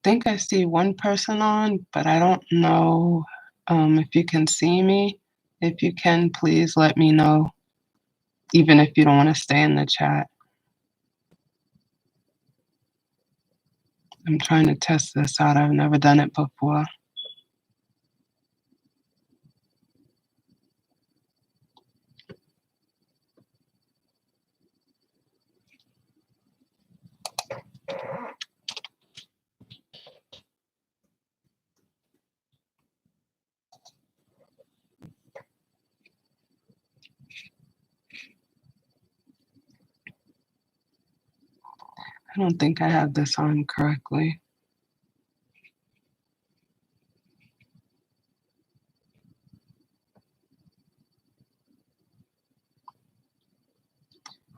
think I see one person on, but I don't know if you can see me. If you can, please let me know, even if you don't want to stay in the chat. I'm trying to test this out. I've never done it before. I don't think I have this on correctly.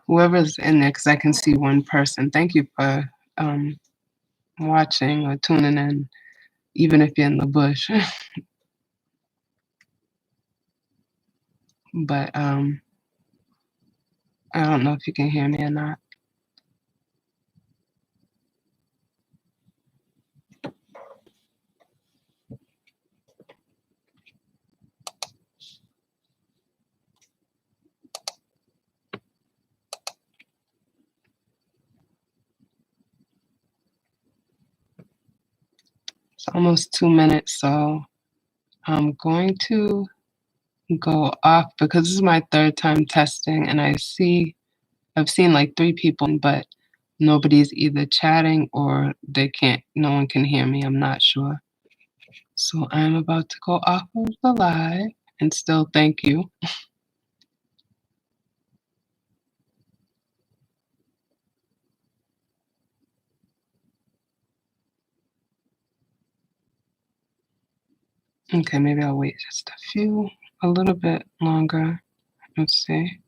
Whoever's in there, because I can see one person. Thank you for watching or tuning in, even if you're in the bush. But I don't know if you can hear me or not. It's almost 2 minutes, so I'm going to go off because this is my third time testing, and I've seen like 3 people, but nobody's either chatting or no one can hear me. I'm not sure. So I'm about to go off of the live and still thank you. Okay, maybe I'll wait just a little bit longer. Let's see.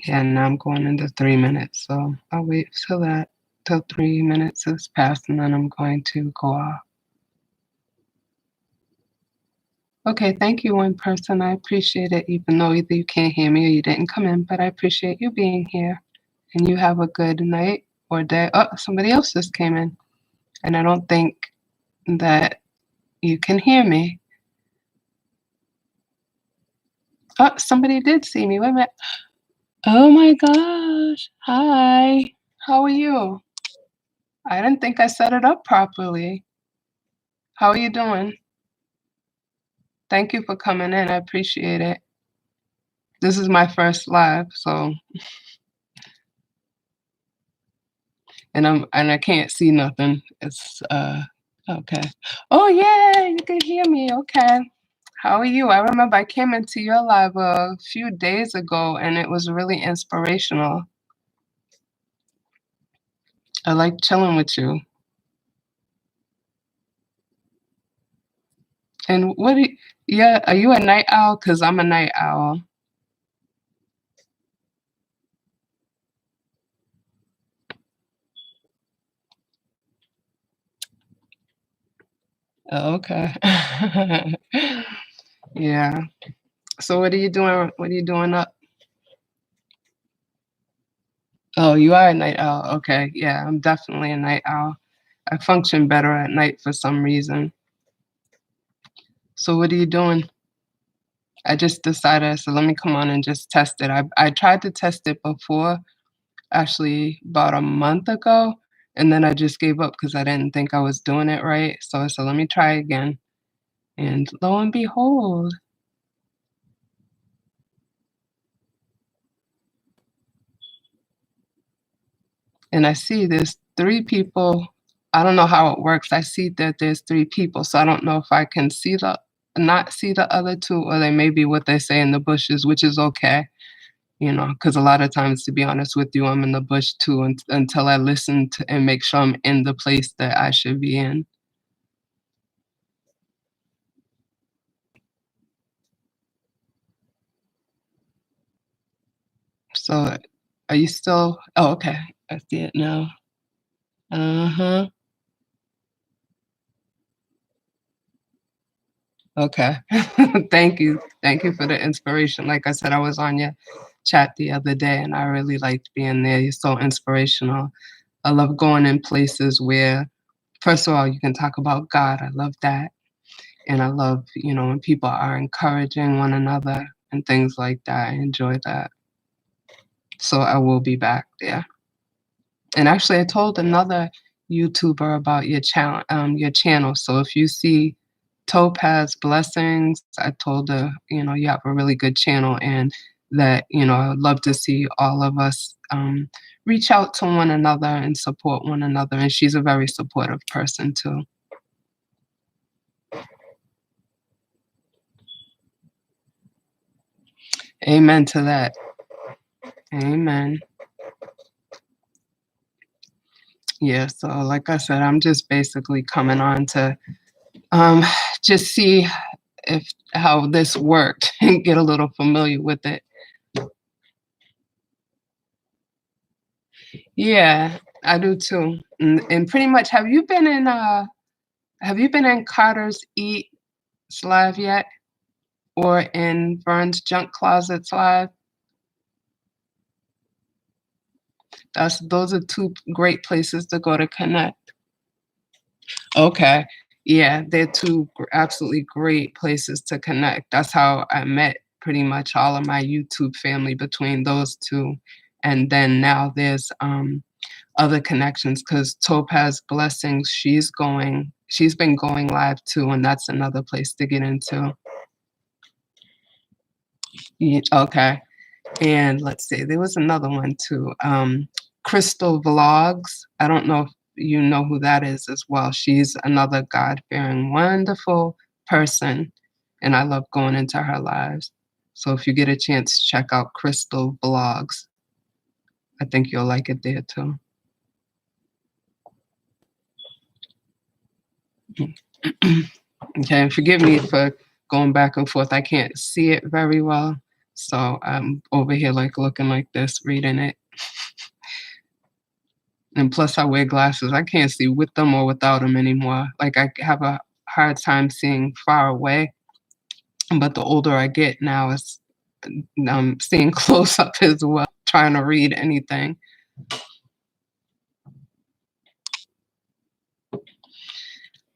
Yeah, now I'm going into 3 minutes, so I'll wait till 3 minutes has passed, and then I'm going to go off. Okay, thank you, one person. I appreciate it, even though either you can't hear me or you didn't come in, but I appreciate you being here. And you have a good night or day. Oh, somebody else just came in, and I don't think that you can hear me. Oh, somebody did see me. Wait a minute. Oh my gosh. Hi. How are you? I didn't think I set it up properly. How are you doing? Thank you for coming in. I appreciate it. This is my first live, so and I can't see nothing. It's okay. Oh yeah, you can hear me. Okay. How are you? I remember I came into your live a few days ago and it was really inspirational. I like chilling with you. And yeah, are you a night owl? Because I'm a night owl. Oh, okay. Yeah. So what are you doing? What are you doing up? Oh, you are a night owl. Okay. Yeah, I'm definitely a night owl. I function better at night for some reason. So what are you doing? I just decided, so let me come on and just test it. I tried to test it before, actually about a month ago, and then I just gave up because I didn't think I was doing it right. So I said, let me try again. And lo and behold, and I see there's 3 people. I don't know how it works. I see that there's 3 people, so I don't know if I can not see the other 2, or they may be what they say in the bushes, which is okay. Because a lot of times, to be honest with you, I'm in the bush too until I listen to and make sure I'm in the place that I should be in. So, are you still oh, okay. I see it now. Uh-huh. Okay. Thank you. Thank you for the inspiration. Like I said, I was on your chat the other day, and I really liked being there. You're so inspirational. I love going in places where, first of all, you can talk about God. I love that. And I love, when people are encouraging one another and things like that. I enjoy that. So I will be back there. And actually, I told another YouTuber about your channel. So if you see Topaz Blessings, I told her, you have a really good channel, and that, I'd love to see all of us reach out to one another and support one another. And she's a very supportive person too. Amen to that. Amen. Yeah, so like I said, I'm just basically coming on to um, just see if how this worked and get a little familiar with it. Yeah, I do too. And pretty much, have you been in Carter's Eats live yet, or in Vern's Junk Closets live? Those are two great places to go to connect. Okay. Yeah, they're two absolutely great places to connect. That's how I met pretty much all of my YouTube family between those two. And then now there's other connections because Topaz Blessings, she's been going live too, and that's another place to get into. Okay. And let's see, there was another one too. Crystal Vlogs. I don't know if you know who that is as well. She's another God-fearing, wonderful person, and I love going into her lives. So if you get a chance, check out Crystal Vlogs. I think you'll like it there too. Okay, and forgive me for going back and forth. I can't see it very well, so I'm over here like looking like this, reading it. And plus, I wear glasses. I can't see with them or without them anymore. Like, I have a hard time seeing far away, but the older I get now, I'm seeing close up as well, trying to read anything.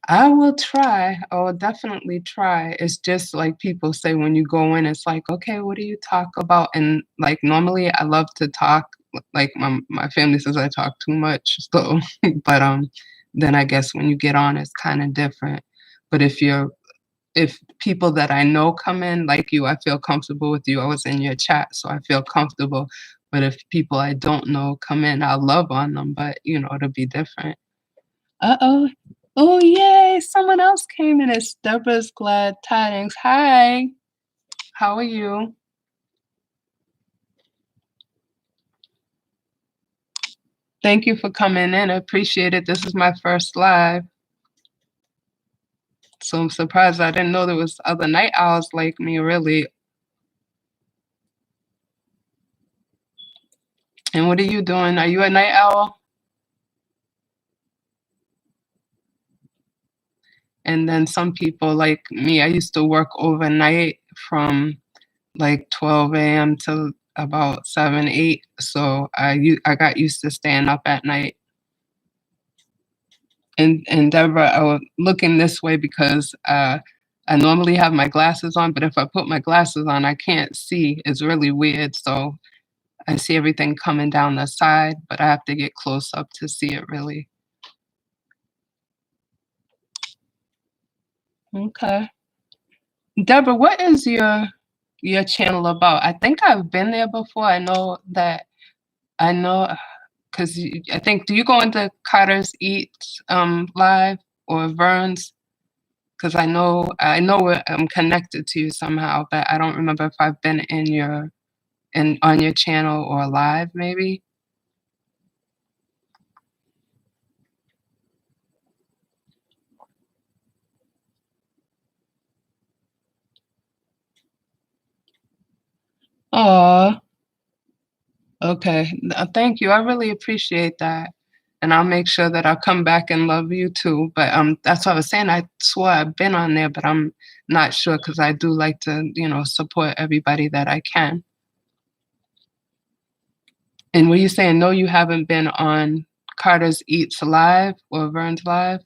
I will try. I will definitely try. It's just like people say when you go in, it's like, okay, what do you talk about? And like normally I love to talk. Like my family says I talk too much. So but then I guess when you get on it's kind of different. But if people that I know come in, like you, I feel comfortable with you. I was in your chat, so I feel comfortable. But if people I don't know come in, I'll love on them, but it'll be different. Uh-oh. Oh, yay! Someone else came in. It's Deborah's Glad Tidings. Hi. How are you? Thank you for coming in. I appreciate it. This is my first live. So I'm surprised I didn't know there was other night owls like me, really. And what are you doing? Are you a night owl? And then some people like me, I used to work overnight from like 12 a.m. to about 7, 8. So I got used to staying up at night. And Deborah, I was looking this way because I normally have my glasses on, but if I put my glasses on, I can't see. It's really weird. So I see everything coming down the side, but I have to get close up to see it really. Okay. Deborah, what is your channel about? I think I've been there before. I know because I think, do you go into Carter's Eats live or Vern's? Because I'm connected to you somehow, but I don't remember if I've been on your channel or live maybe. Aw. Okay. Thank you. I really appreciate that. And I'll make sure that I'll come back and love you too. But that's what I was saying. I swore I've been on there, but I'm not sure because I do like to, support everybody that I can. And were you saying no, you haven't been on Carter's Eats Live or Vern's Live?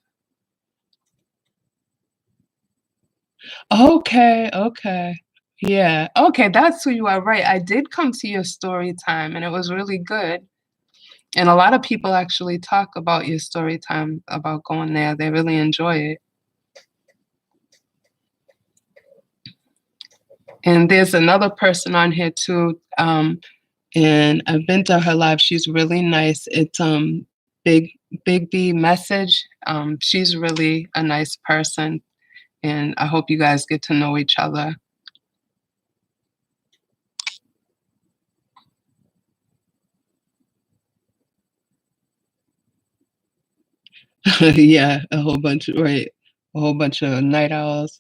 Okay, okay. Yeah. Okay, that's who you are. Right. I did come to your story time and it was really good. And a lot of people actually talk about your story time, about going there. They really enjoy it. And there's another person on here too. And I've been to her live. She's really nice. It's Big Big B Message. She's really a nice person. And I hope you guys get to know each other. Yeah, a whole bunch of right. A whole bunch of night owls.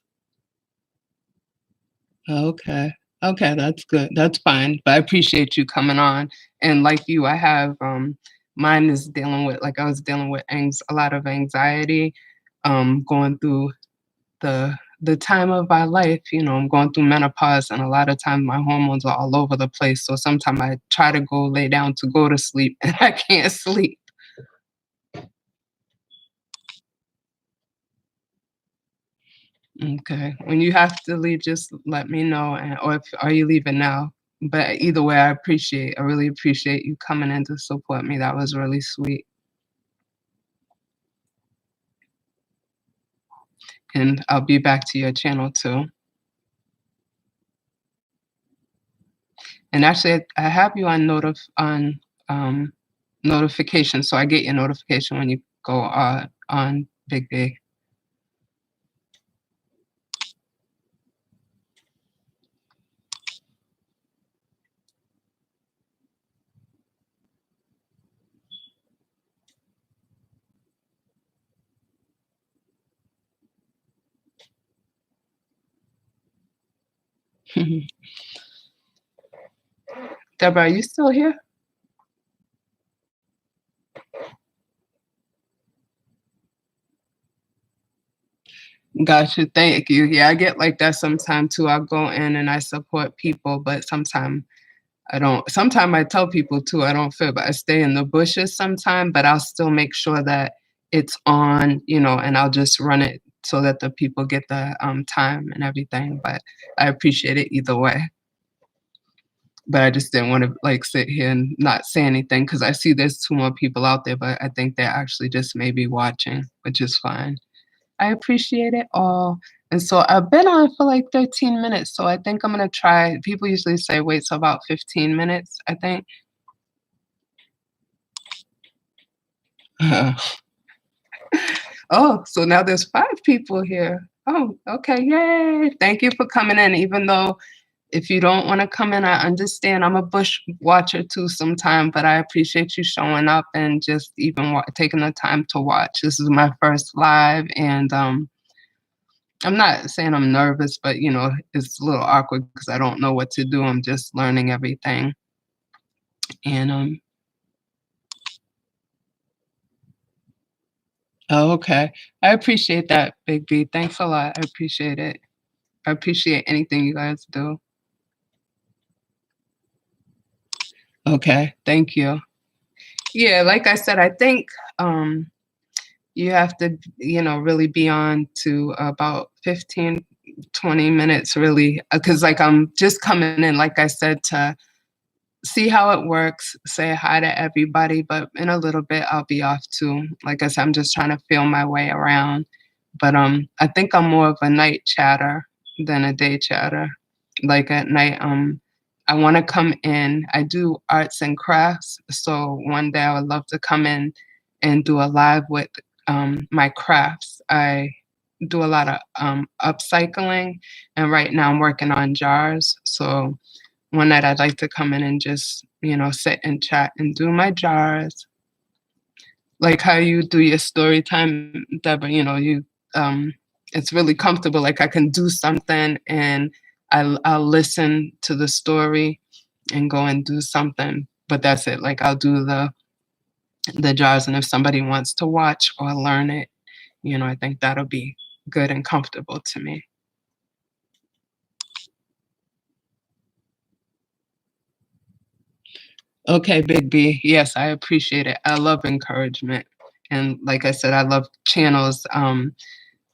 Okay. Okay, that's good. That's fine. But I appreciate you coming on. And like you, I have mine is dealing with like I was dealing with a lot of anxiety, going through the time of my life, I'm going through menopause and a lot of times my hormones are all over the place. So sometimes I try to go lay down to go to sleep and I can't sleep. Okay. When you have to leave, just let me know, or if are you leaving now? But either way, I really appreciate you coming in to support me. That was really sweet. And I'll be back to your channel too. And actually, I have you on um, notification, so I get your notification when you go on Big Big. Deborah, are you still here? Gotcha. Thank you. Yeah, I get like that sometimes too. I'll go in and I support people, but sometimes I don't. Sometimes I tell people too, I don't feel, but I stay in the bushes sometimes, but I'll still make sure that it's on, and I'll just run it so that the people get the time and everything. But I appreciate it either way. But I just didn't want to like sit here and not say anything because I see there's two more people out there, but I think they're actually just maybe watching, which is fine. I appreciate it all. And so I've been on for like 13 minutes. So I think I'm gonna try. People usually say wait till about 15 minutes, I think. Oh, so now there's 5 people here. Oh, okay. Yay. Thank you for coming in. Even though if you don't want to come in, I understand. I'm a bush watcher too sometime, but I appreciate you showing up and just even taking the time to watch. This is my first live, and I'm not saying I'm nervous, but it's a little awkward because I don't know what to do. I'm just learning everything. And oh, okay. I appreciate that, Big B. Thanks a lot. I appreciate it. I appreciate anything you guys do. Okay, thank you. Yeah, like I said, I think you have to, really be on to about 15, 20 minutes, really, because like I'm just coming in, like I said, to see how it works, say hi to everybody, but in a little bit I'll be off too. Like I said, I'm just trying to feel my way around. But I think I'm more of a night chatter than a day chatter. Like at night, I want to come in. I do arts and crafts, so one day I would love to come in and do a live with my crafts. I do a lot of upcycling, and right now I'm working on jars. So one night I'd like to come in and just, sit and chat and do my jars. Like how you do your story time, Deborah, it's really comfortable. Like I can do something and I'll listen to the story and go and do something. but that's it. Like I'll do the jars, and if somebody wants to watch or learn it, I think that'll be good and comfortable to me. Okay, Big B. Yes, I appreciate it. I love encouragement. And like I said, I love channels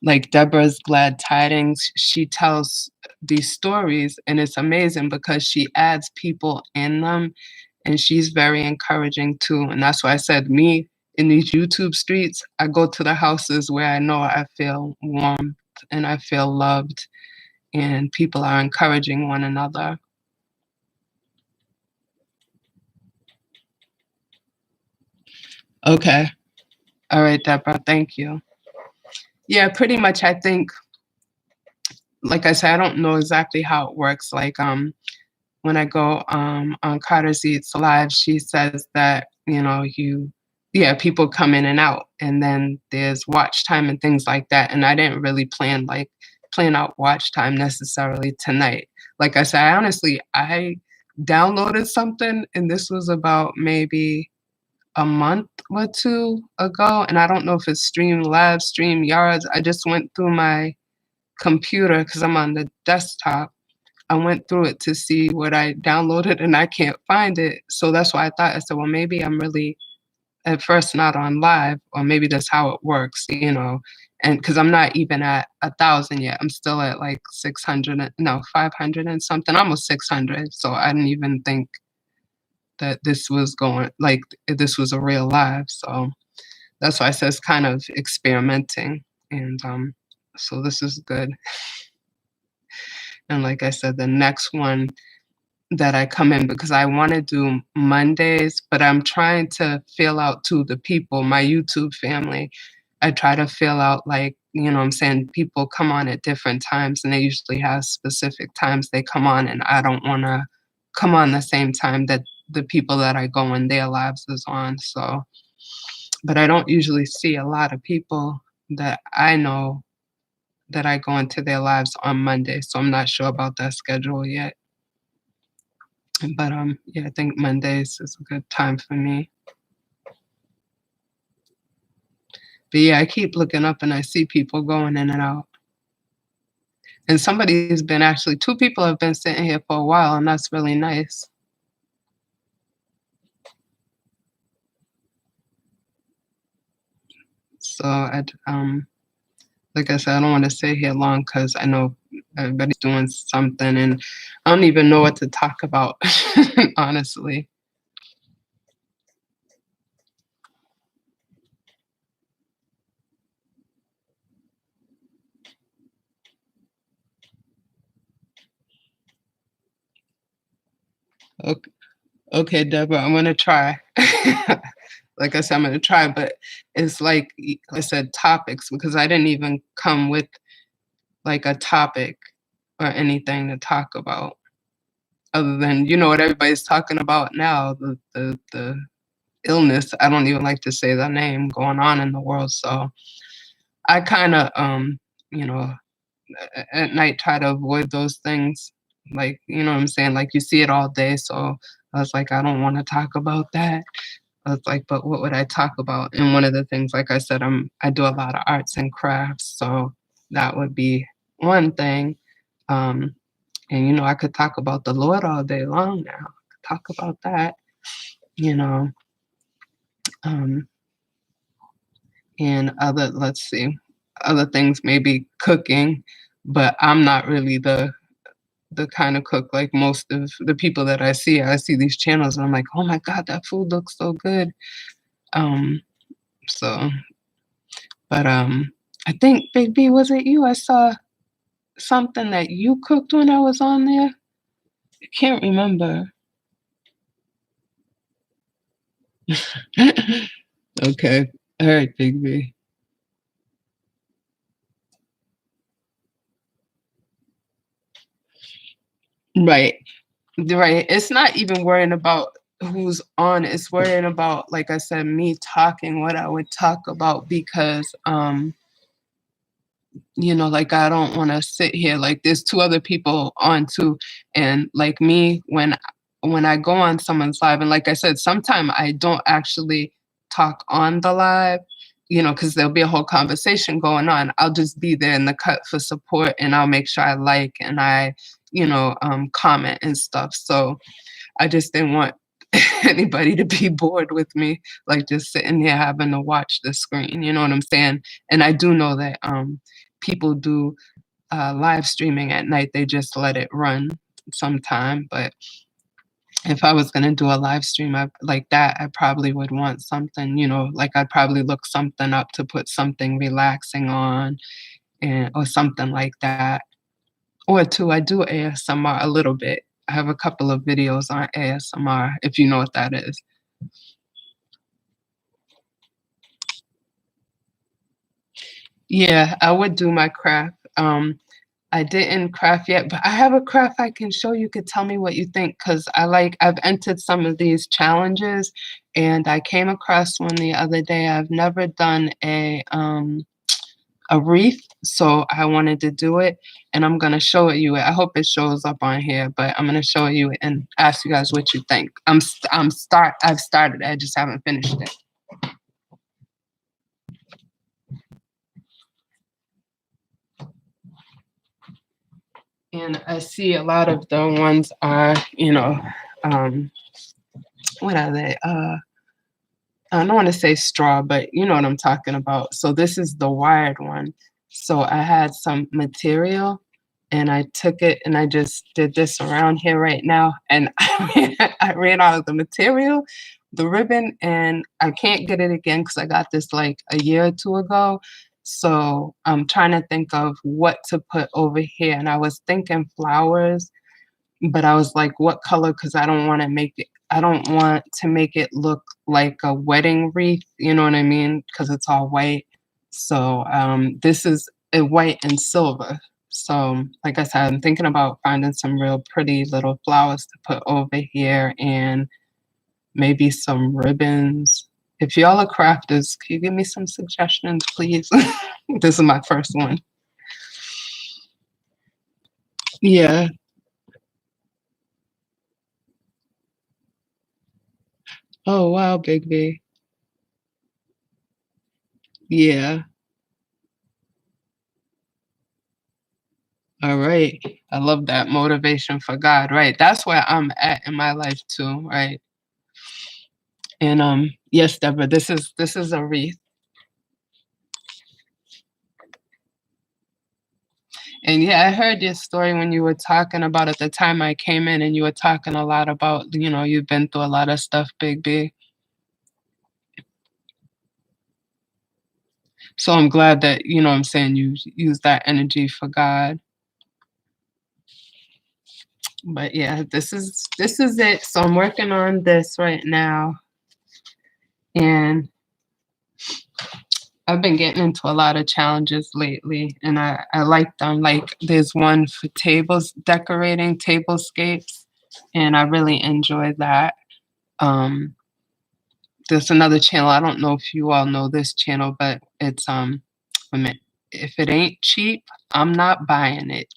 like Deborah's Glad Tidings. She tells these stories, and it's amazing because she adds people in them, and she's very encouraging too. And that's why I said, me in these YouTube streets, I go to the houses where I know I feel warm and I feel loved, and people are encouraging one another. Okay. All right, Deborah. Thank you. Yeah, pretty much. I think, like I said, I don't know exactly how it works. Like, when I go on Carter's Eats Live, she says that, yeah, people come in and out, and then there's watch time and things like that. And I didn't really plan out watch time necessarily tonight. Like I said, I downloaded something, and this was about maybe a month or two ago, and I don't know if it's Streamlabs, StreamYards. I just went through my computer because I'm on the desktop. I went through it to see what I downloaded, and I can't find it. So that's why I said, well, maybe I'm really at first not on live, or maybe that's how it works. And because I'm not even at 1,000 yet, I'm still at like 600, no, 500 and something, almost 600. So I didn't even think that this was going, like, this was a real live. So that's why I said it's kind of experimenting. And so this is good. And like I said, the next one that I come in, because I want to do Mondays, but I'm trying to feel out to the people, my YouTube family. I try to feel out, like, what I'm saying, people come on at different times, and they usually have specific times they come on, and I don't want to come on the same time that the people that I go in their lives is on. So, but I don't usually see a lot of people that I know that I go into their lives on Monday. So I'm not sure about that schedule yet. But yeah, I think Mondays is a good time for me. But yeah, I keep looking up and I see people going in and out. And somebody's been actually, two people have been sitting here for a while, and that's really nice. So like I said, I don't want to stay here long because I know everybody's doing something, and I don't even know what to talk about, honestly. Okay, okay, Deborah, I'm gonna try. Like I said, I'm gonna try, but it's like I said, topics, because I didn't even come with like a topic or anything to talk about, other than what everybody's talking about now, the illness. I don't even like to say the name going on in the world. So I kind of you know at night try to avoid those things. Like, what I'm saying, like, you see it all day. So I was like, I don't want to talk about that. I was like, but what would I talk about? And one of the things, like I said, I do a lot of arts and crafts, so that would be one thing. Um, and I could talk about the Lord all day long now. I could talk about that, you know. Um, and let's see, other things, maybe cooking, but I'm not really the kind of cook like most of the people that I see. I see these channels and I'm like, oh my God, that food looks so good. Um, so, but I think, Big B, was it you? I saw something that you cooked when I was on there. I can't remember. Okay. All right, Big B. Right. Right. It's not even worrying about who's on. It's worrying about, like I said, me talking what I would talk about, because like, I don't want to sit here, like, there's two other people on too, and like me, when when I go on someone's live, and like I said, sometimes I don't actually talk on the live, you know, because there'll be a whole conversation going on. I'll just be there in the cut for support, and I'll make sure I like and I, comment and stuff. So I just didn't want anybody to be bored with me, like just sitting here having to watch the screen. You know what I'm saying? And I do know that people do live streaming at night. They just let it run sometime, but if I was gonna do a live stream like that, I probably would want something, like I'd probably look something up to put something relaxing on and or something like that. Or two, I do ASMR a little bit. I have a couple of videos on ASMR, if you know what that is. Yeah, I would do my craft. I didn't craft yet, but I have a craft I can show you. Could tell me what you think, because I've entered some of these challenges, and I came across one the other day. I've never done a wreath, so I wanted to do it, and I'm gonna show it you. I hope it shows up on here, but I'm gonna show you and ask you guys what you think. I've started. I just haven't finished it. And I see a lot of the ones are, um, what are they? I don't want to say straw, but you know what I'm talking about. So this is the wired one. So I had some material and I took it and I just did this around here right now. And I ran out of the material, the ribbon, and I can't get it again because I got this like a year or two ago. So I'm trying to think of what to put over here. And I was thinking flowers, but I was like, what color? Because I don't want to make it look like a wedding wreath, you know what I mean? Because it's all white. So this is a white and silver. So like I said, I'm thinking about finding some real pretty little flowers to put over here and maybe some ribbons. If y'all are crafters, can you give me some suggestions, please? This is my first one. Yeah. Oh, wow, Big B. Yeah. All right. I love that motivation for God, right? That's where I'm at in my life too, right? And yes, Deborah, this is a wreath. And yeah, I heard your story when you were talking about at the time I came in and you were talking a lot about, you've been through a lot of stuff, Big B. So I'm glad that, what I'm saying, you use that energy for God. But yeah, this is it. So I'm working on this right now. And I've been getting into a lot of challenges lately, and I like them. Like there's one for tables, decorating tablescapes, and I really enjoy that. Um, there's another channel. I don't know if you all know this channel, but it's wait a minute. If it ain't cheap, I'm not buying it.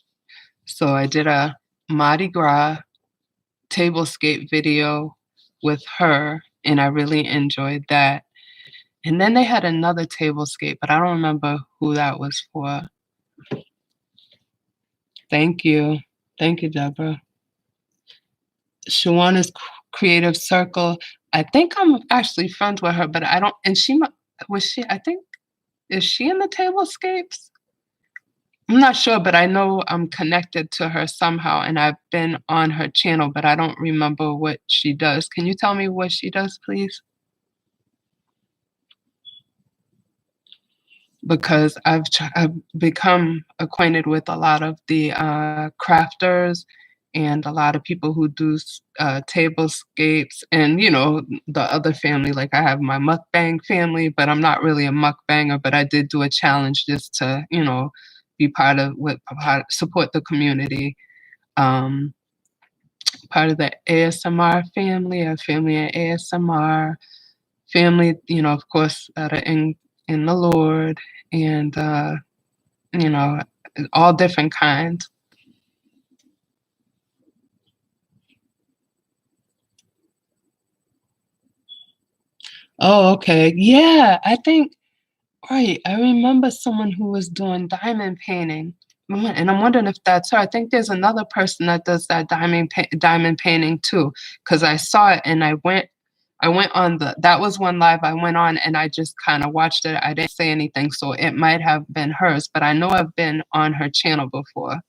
So I did a Mardi Gras tablescape video with her, and I really enjoyed that. And then they had another tablescape, but I don't remember who that was for. Thank you. Thank you, Deborah. Shawana's Creative Circle. I think I'm actually friends with her, but I don't. And was she? I think is she in the tablescapes? I'm not sure, but I know I'm connected to her somehow, and I've been on her channel, but I don't remember what she does. Can you tell me what she does, please? Because I've become acquainted with a lot of the crafters and a lot of people who do tablescapes and the other family. Like I have my mukbang family, but I'm not really a mukbanger. But I did do a challenge just to be support the community. Um, Part of the ASMR family, a family at ASMR family, of course, that are in the Lord, and you know, all different kinds. Oh, okay. Yeah, I think right. I remember someone who was doing diamond painting. And I'm wondering if that's her. I think there's another person that does that diamond painting too. Cause I saw it and I went on that was one live I went on and I just kind of watched it. I didn't say anything, so it might have been hers, but I know I've been on her channel before,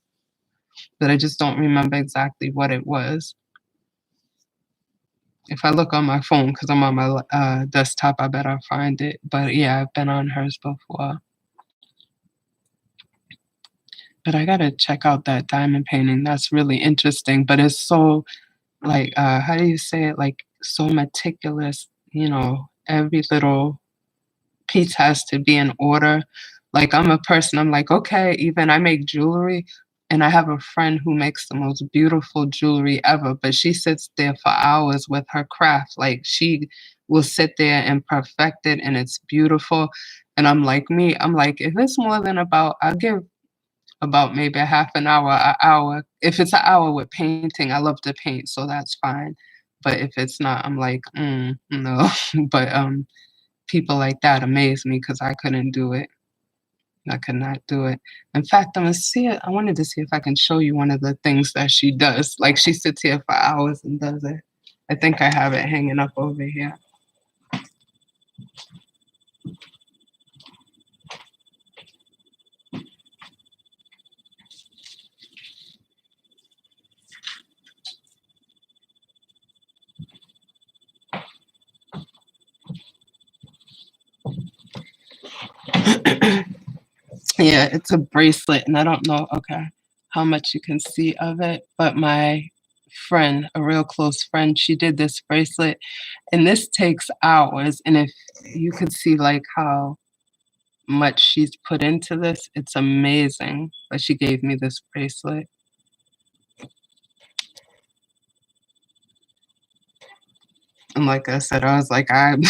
but I just don't remember exactly what it was. If I look on my phone, because I'm on my desktop, I bet I'll find it. But yeah, I've been on hers before. But I gotta check out that diamond painting. That's really interesting. But it's so like how do you say it? Like so meticulous, every little piece has to be in order. Like I'm a person, I'm like, okay, even I make jewelry and I have a friend who makes the most beautiful jewelry ever, but she sits there for hours with her craft. Like she will sit there and perfect it and it's beautiful. And I'm like me, I'm like, if it's more than I'll give about maybe a half an hour, an hour. If it's an hour with painting, I love to paint, so that's fine. But if it's not, I'm like, no. But people like that amaze me because I couldn't do it. I could not do it. In fact, I'm gonna see it. I wanted to see if I can show you one of the things that she does. Like she sits here for hours and does it. I think I have it hanging up over here. Yeah, it's a bracelet, and I don't know, okay, how much you can see of it, but my friend, a real close friend, she did this bracelet, and this takes hours, and if you could see, like, how much she's put into this, it's amazing, but she gave me this bracelet. And like I said, I was like, I'm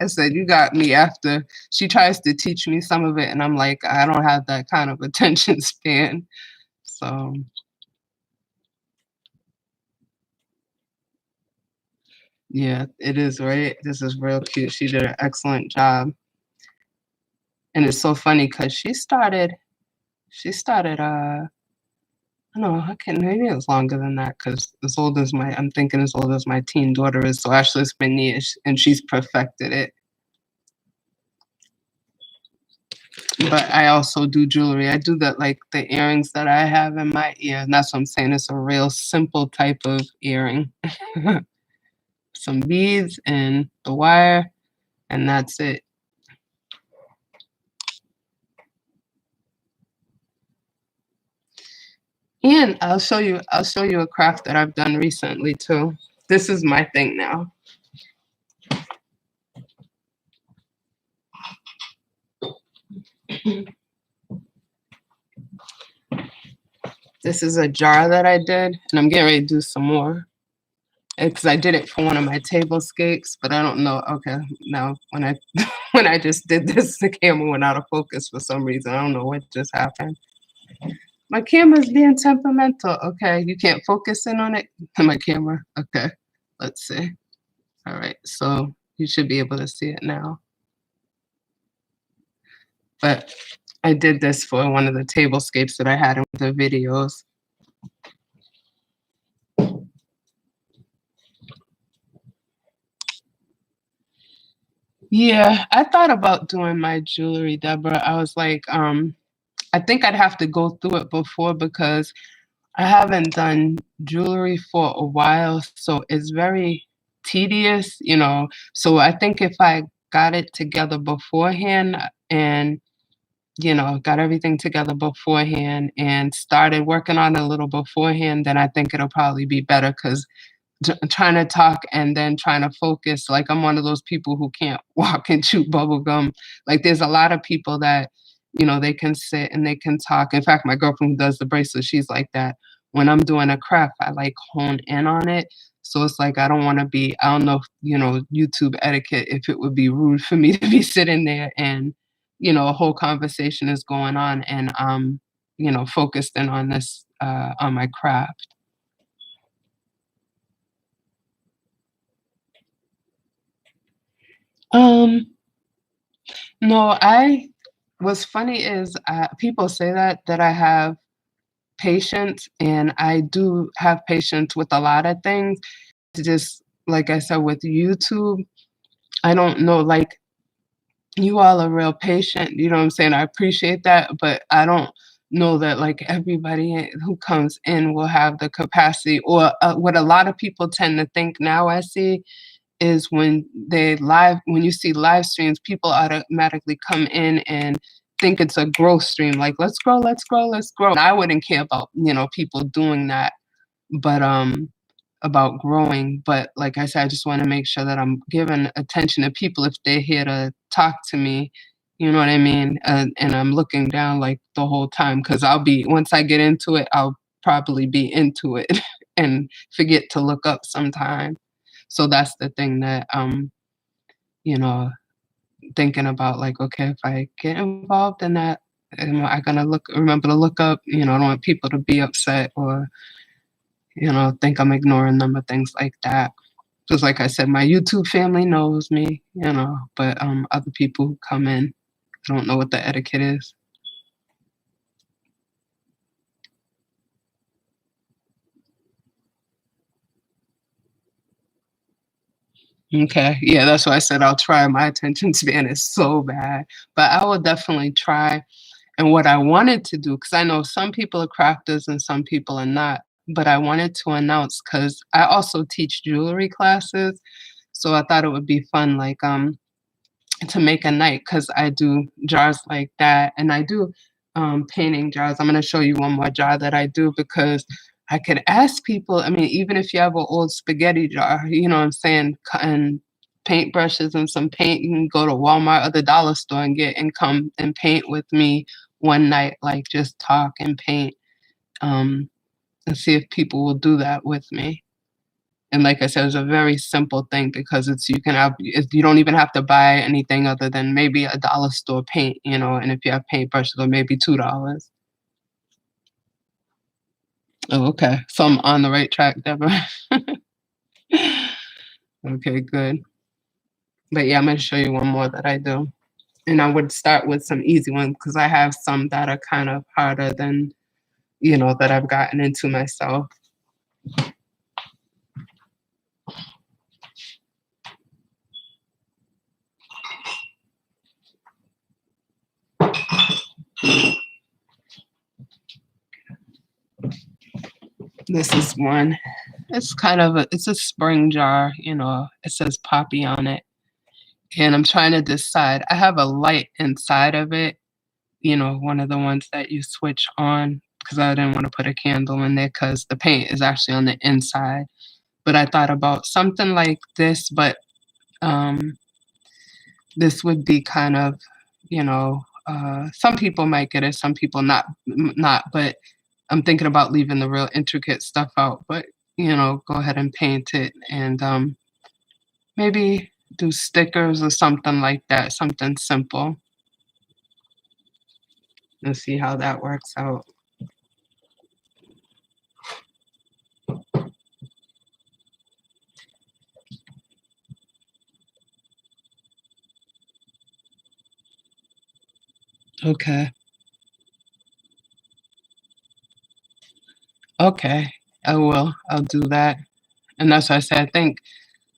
I said, "You got me," after she tries to teach me some of it, and I'm like, "I don't have that kind of attention span." So, yeah, it is, right? This is real cute. She did an excellent job, and it's so funny because she started, I don't know, I can maybe it was longer than that because I'm thinking as old as my teen daughter is, so Ashley's my niece, and she's perfected it. But I also do jewelry. I do that like the earrings that I have in my ear, and that's what I'm saying. It's a real simple type of earring. Some beads and the wire, and that's it. And I'll show you a craft that I've done recently too. This is my thing now. This is a jar that I did, and I'm getting ready to do some more. Because I did it for one of my tablescapes, but I don't know. Okay, now when I when I just did this, the camera went out of focus for some reason. I don't know what just happened. My camera's being temperamental. Okay, you can't focus in on it. My camera. Okay, let's see. All right, so you should be able to see it now. But I did this for one of the tablescapes that I had in the videos. Yeah, I thought about doing my jewelry, Deborah. I was like, I think I'd have to go through it before because I haven't done jewelry for a while, so it's very tedious. So I think if I got it together beforehand and, got everything together beforehand and started working on it a little beforehand, then I think it'll probably be better because trying to talk and then trying to focus, like I'm one of those people who can't walk and chew bubble gum. Like there's a lot of people that, they can sit and they can talk. In fact, my girlfriend who does the bracelet, she's like that. When I'm doing a craft, I like hone in on it. So it's like I don't want to be, I don't know, YouTube etiquette, if it would be rude for me to be sitting there and, a whole conversation is going on and focused in on this on my craft. Um, no, I what's funny is, people say that I have patience, and I do have patience with a lot of things. Just like I said with YouTube, I don't know, like, you all are real patient, you know what I'm saying? I appreciate that, but I don't know that, like, everybody who comes in will have the capacity or, what a lot of people tend to think now I see is when you see live streams, people automatically come in and think it's a growth stream, like, "Let's grow, let's grow, let's grow." And I wouldn't care about, people doing that, but, about growing, but like I said, I just wanna make sure that I'm giving attention to people if they're here to talk to me, you know what I mean? And I'm looking down, like, the whole time because 'cause I'll be once I get into it, I'll probably be into it and forget to look up sometime. So that's the thing that, you know, thinking about, like, okay, if I get involved in that, am I gonna remember to look up, I don't want people to be upset or, think I'm ignoring them or things like that. Just like I said, my YouTube family knows me, but, other people who come in, I don't know what the etiquette is. Okay, yeah, that's why I said I'll try. My attention span is so bad, but I will definitely try. And what I wanted to do, because I know some people are crafters and some people are not, but I wanted to announce because I also teach jewelry classes, so I thought it would be fun, like, to make a night because I do jars like that, and I do, painting jars. I'm gonna show you one more jar that I do because I could ask people. I mean, even if you have an old spaghetti jar, you know what I'm saying, and paintbrushes and some paint, you can go to Walmart or the dollar store and get and come and paint with me one night, like, just talk and paint, um, and see if people will do that with me. And like I said, it's a very simple thing because you don't even have to buy anything other than maybe a dollar store paint, and if you have paintbrushes or maybe $2. Oh, okay. So I'm on the right track, Deborah. Okay, good. But yeah, I'm gonna show you one more that I do. And I would start with some easy ones because I have some that are kind of harder than, that I've gotten into myself. This is one. It's a spring jar, it says poppy on it. And I'm trying to decide. I have a light inside of it, one of the ones that you switch on because I didn't wanna put a candle in there because the paint is actually on the inside. But I thought about something like this, but, um, this would be kind of, some people might get it, some people not, but I'm thinking about leaving the real intricate stuff out, but, go ahead and paint it and, maybe do stickers or something like that, something simple. And see how that works out. Okay. Okay. I will. I'll do that. And that's why I said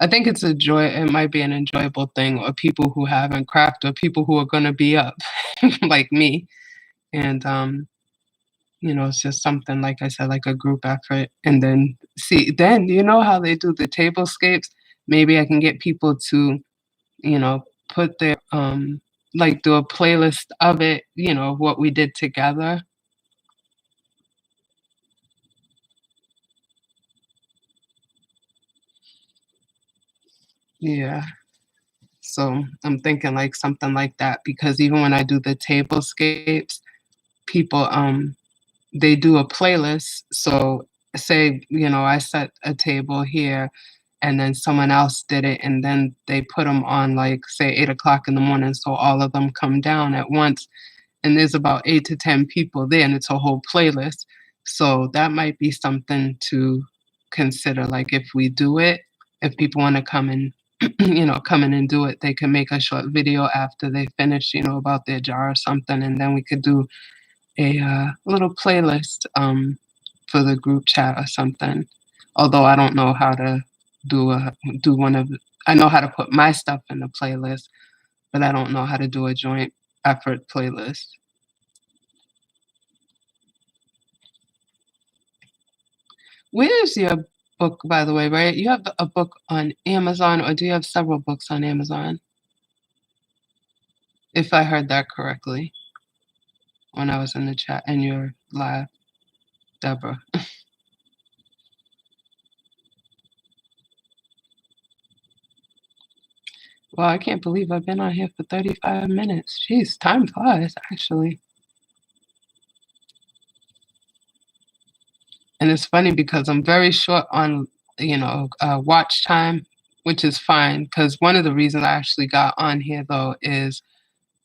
I think it's a joy it might be an enjoyable thing or people who haven't crafted or people who are gonna be up like me. And it's just something like I said, like a group effort. And then you know how they do the tablescapes? Maybe I can get people to, put their like do a playlist of it, what we did together. Yeah. So I'm thinking like something like that because even when I do the tablescapes, people they do a playlist. So say, I set a table here and then someone else did it and then they put them on like say 8 o'clock in the morning. So all of them come down at once and there's about 8 to 10 people there and it's a whole playlist. So that might be something to consider. Like if we do it, if people want to come and come in and do it, they can make a short video after they finish, about their jar or something, and then we could do a little playlist for the group chat or something. Although I don't know how to do one of. I know how to put my stuff in the playlist, but I don't know how to do a joint effort playlist. Where's your book, by the way, right? You have a book on Amazon, or do you have several books on Amazon? If I heard that correctly when I was in the chat in your live, Deborah. Well, I can't believe I've been on here for 35 minutes. Jeez, time flies, actually. And it's funny because I'm very short on, watch time, which is fine. Because one of the reasons I actually got on here, though, is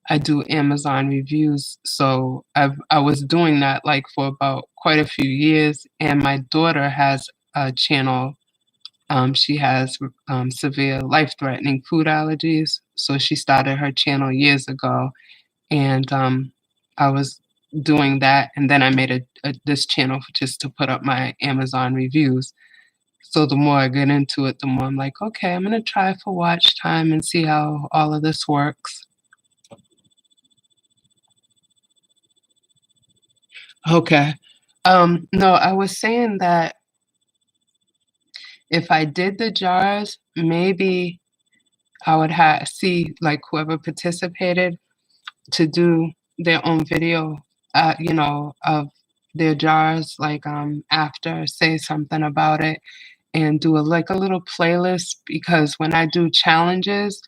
I do Amazon reviews. So I was doing that like for about quite a few years. And my daughter has a channel. She has severe life-threatening food allergies. So she started her channel years ago. And I was doing that. And then I made this channel just to put up my Amazon reviews. So the more I get into it, the more I'm like, okay, I'm going to try for watch time and see how all of this works. Okay. No, I was saying that if I did the jars, maybe I would see like whoever participated to do their own video, of their jars, like after say something about it and do a little playlist because when I do challenges,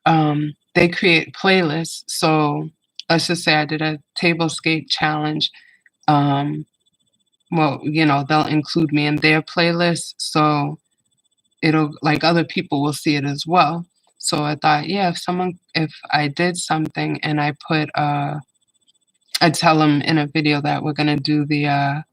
they create playlists. So let's just say I did a tablescape challenge. Um, well, they'll include me in their playlist. So it'll like other people will see it as well. So I thought, yeah, if I did something and I tell them in a video that we're gonna do the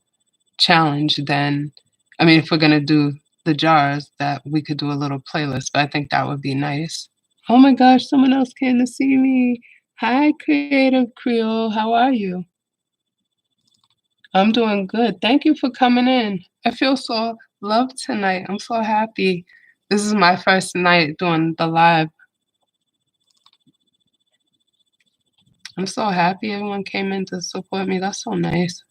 challenge, then I mean, if we're gonna do the jars, that we could do a little playlist. But I think that would be nice. Oh my gosh, someone else came to see me. Hi, Creative Creole. How are you? I'm doing good. Thank you for coming in. I feel so loved tonight. I'm so happy. This is my first night doing the live. I'm so happy everyone came in to support me. That's so nice.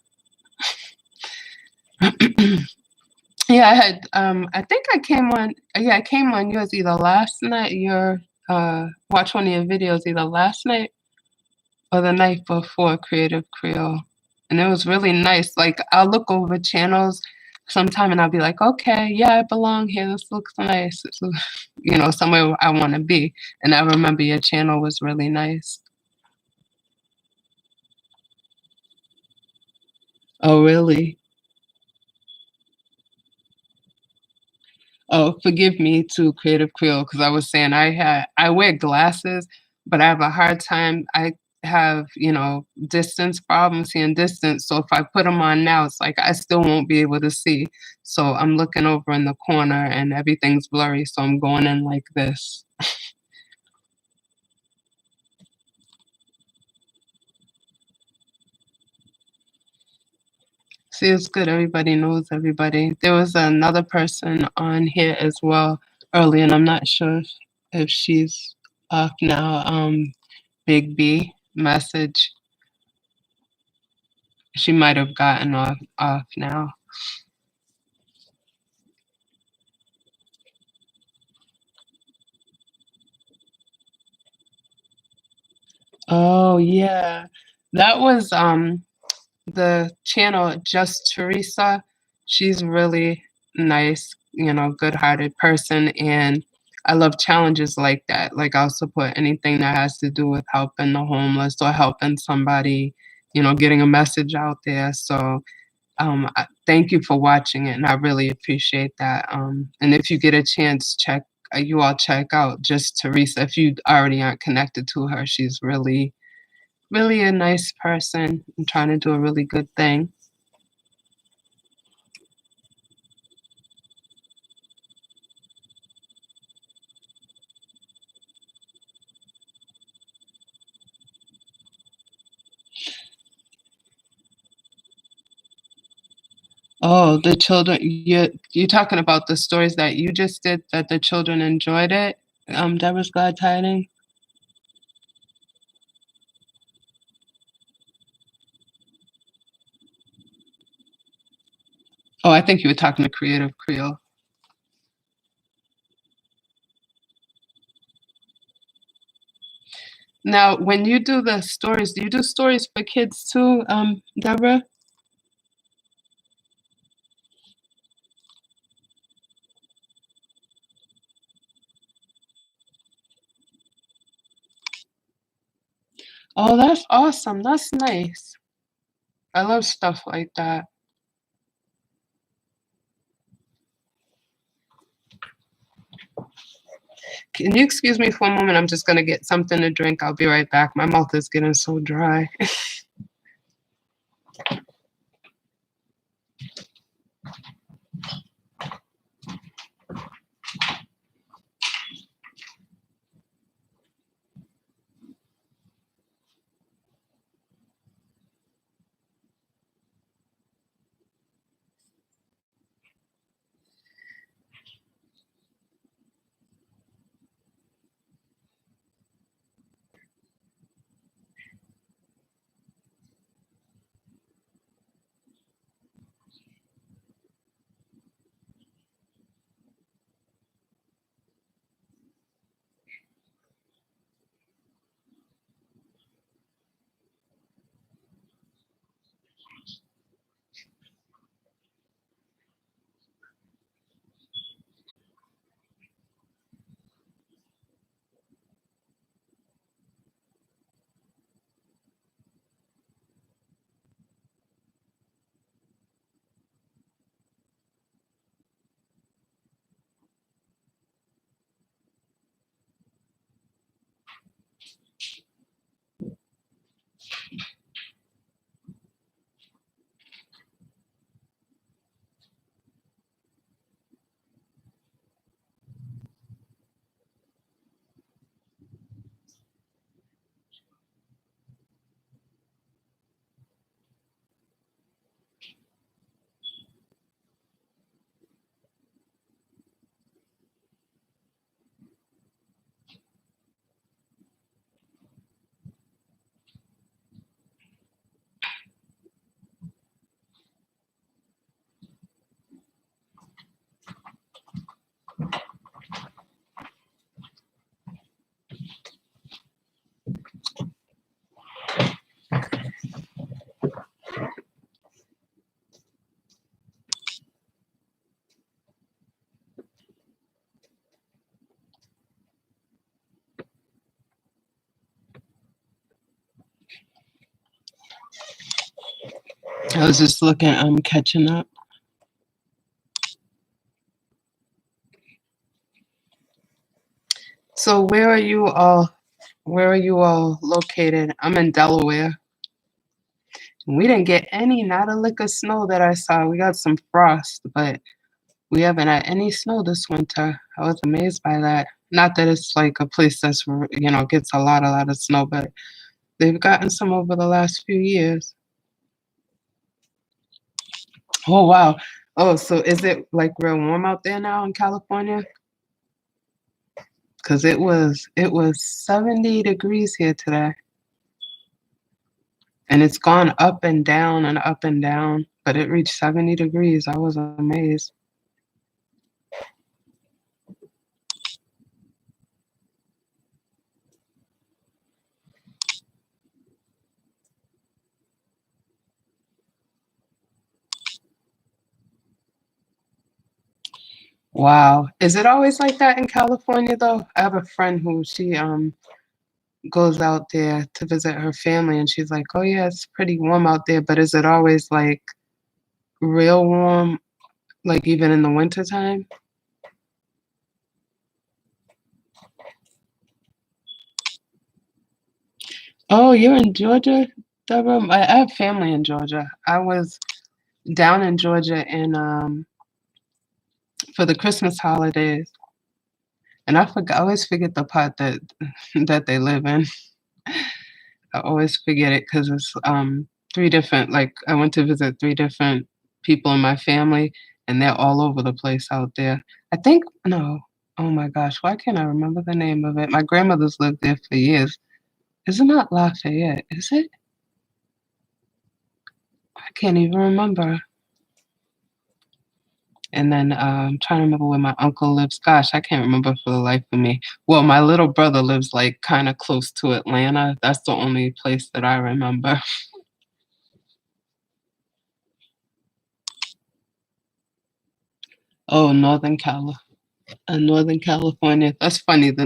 Yeah, I think I came on yours either last night, watch one of your videos either last night or the night before, Creative Creole. And it was really nice. Like I'll look over channels sometime and I'll be like, okay, yeah, I belong here. This looks nice. This is, somewhere I want to be. And I remember your channel was really nice. Oh, really? Oh, forgive me too, Creative Creole, because I was saying I wear glasses, but I have a hard time. I have, distance problems seeing distance. So if I put them on now, it's like I still won't be able to see. So I'm looking over in the corner and everything's blurry. So I'm going in like this. See, it's good. Everybody knows everybody. There was another person on here as well earlier, and I'm not sure if she's off now. Big B message. She might have gotten off now. Oh yeah. That was the channel Just Teresa. She's really nice, good-hearted person, and I love challenges like that. Like I'll support anything that has to do with helping the homeless or helping somebody, getting a message out there. So thank you for watching it, and I really appreciate that. And if you get a chance, you all check out Just Teresa. If you already aren't connected to her, she's really, really a nice person and trying to do a really good thing. Oh, the children you're talking about the stories that you just did that the children enjoyed it? Deborah's Glad Tidings? Oh, I think you were talking to Creative Creole. Now, when you do the stories, do you do stories for kids too, Deborah? Oh, that's awesome. That's nice. I love stuff like that. Can you excuse me for a moment? I'm just gonna get something to drink. I'll be right back. My mouth is getting so dry. I was just looking, catching up. So where are you all located? I'm in Delaware. We didn't get any, not a lick of snow that I saw. We got some frost, but we haven't had any snow this winter. I was amazed by that. Not that it's like a place that's, gets a lot of snow, but they've gotten some over the last few years. Oh, wow. Oh, so is it like real warm out there now in California? Because it was 70 degrees here today. And it's gone up and down, but it reached 70 degrees. I was amazed. Wow. Is it always like that in California though? I have a friend who she goes out there to visit her family and she's like, "Oh yeah, it's pretty warm out there, but is it always like real warm, like even in the wintertime?" Oh, you're in Georgia, Deborah? I have family in Georgia. I was down in Georgia in for the Christmas holidays, and I always forget the part that that they live in. I always forget it because it's 3 different. Like I went to visit 3 different people in my family, and they're all over the place out there. I think no. Oh my gosh, why can't I remember the name of it? My grandmother's lived there for years. Is it not Lafayette? Is it? I can't even remember. And then I'm trying to remember where my uncle lives. Gosh, I can't remember for the life of me. Well, my little brother lives like kind of close to Atlanta. That's the only place that I remember. Oh, Northern California. That's funny. The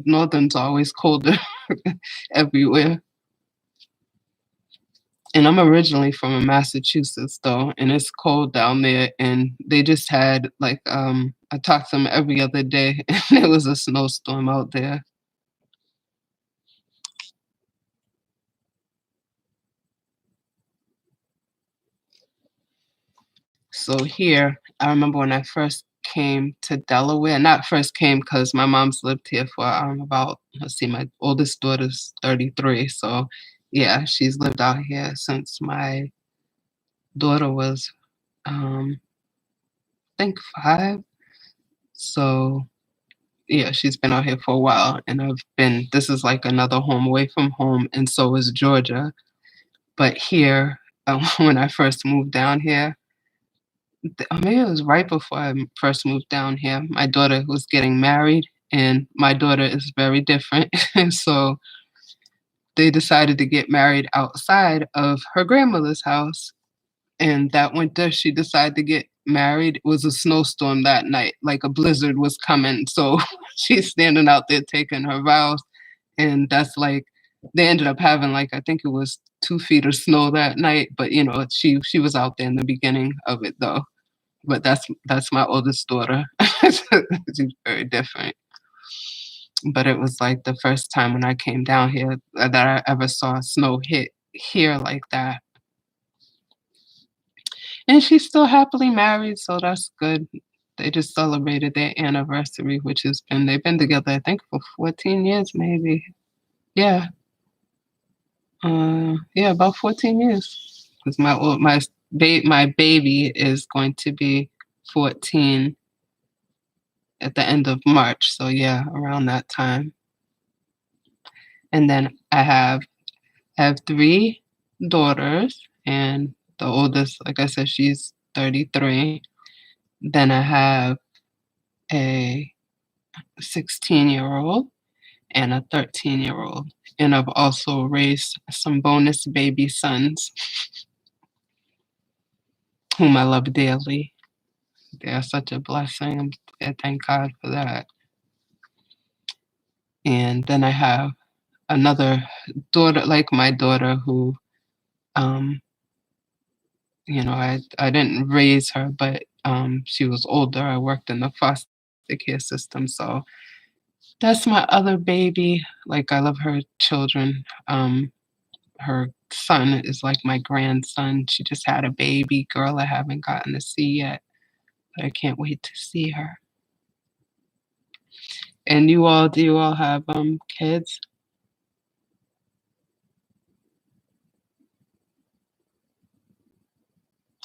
northern's always colder everywhere. And I'm originally from Massachusetts though, and it's cold down there. And they just had like I talked to them every other day, and it was a snowstorm out there. So here, I remember when I first came to Delaware, not first came because my mom's lived here for about, let's see, my oldest daughter's 33. So yeah, she's lived out here since my daughter was, I think 5. So yeah, she's been out here for a while, and this is like another home away from home, and so is Georgia. But here, when I first moved down here, maybe it was right before first moved down here. My daughter was getting married, and my daughter is very different. So they decided to get married outside of her grandmother's house. And that winter, she decided to get married. It was a snowstorm that night, like a blizzard was coming. So she's standing out there taking her vows. And that's like, they ended up having like, I think it was 2 feet of snow that night. But she was out there in the beginning of it though. But that's my oldest daughter. She's very different. But it was like the first time when I came down here that I ever saw snow hit here like that. And she's still happily married, so that's good. They just celebrated their anniversary, which has been they've been together, I think, for 14 years, maybe. Yeah. Yeah, about 14 years. Because my baby is going to be 14 at the end of March. So yeah, around that time. And then I have 3 daughters, and the oldest, like I said, she's 33. Then I have a 16-year-old and a 13-year-old. And I've also raised some bonus baby sons whom I love dearly. They are such a blessing. I thank God for that. And then I have another daughter, like my daughter, who, um, I didn't raise her, but she was older. I worked in the foster care system. So that's my other baby. Like, I love her children. Her son is like my grandson. She just had a baby girl I haven't gotten to see yet, but I can't wait to see her. And do you all have kids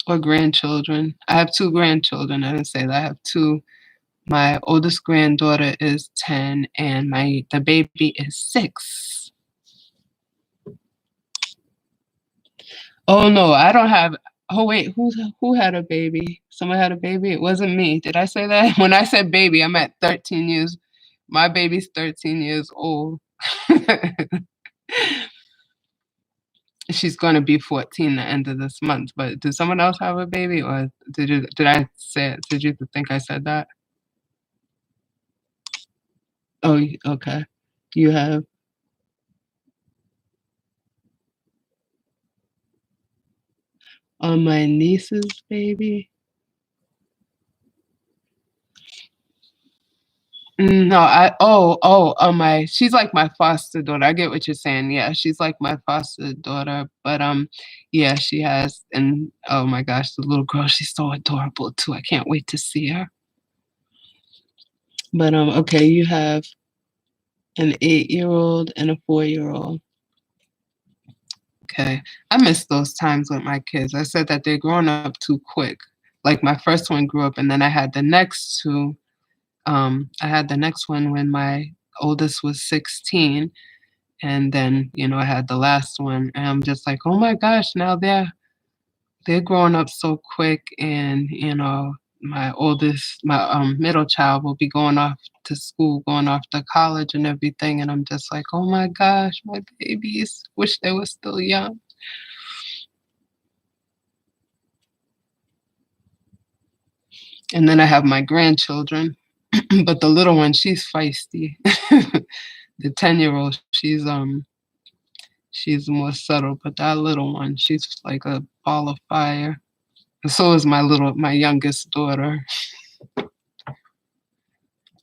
or grandchildren? I have 2 grandchildren. I didn't say that. I have 2. My oldest granddaughter is 10 and the baby is 6. Oh no, I don't have. Oh wait, who had a baby? Someone had a baby? It wasn't me. Did I say that? When I said baby, I'm at 13 years. My baby's 13 years old. She's gonna be 14 the end of this month. But did someone else have a baby, or did I say it? Did you think I said that? Oh, okay. You have. On my niece's baby. No, she's like my foster daughter. I get what you're saying. Yeah, she's like my foster daughter. But yeah, she has, and oh my gosh, the little girl, she's so adorable too. I can't wait to see her. But okay, you have an 8-year-old and a 4-year-old. Okay. I miss those times with my kids. I said that they're growing up too quick. Like, my first one grew up, and then I had the next one when my oldest was 16, and then, I had the last one, and I'm just like, "Oh my gosh, now they're growing up so quick," and, my middle child will be going off to school, going off to college and everything, and I'm just like, "Oh my gosh, my babies, wish they were still young." And then I have my grandchildren, but the little one, she's feisty. The 10-year-old, she's more subtle, but that little one, she's like a ball of fire. And so is my youngest daughter.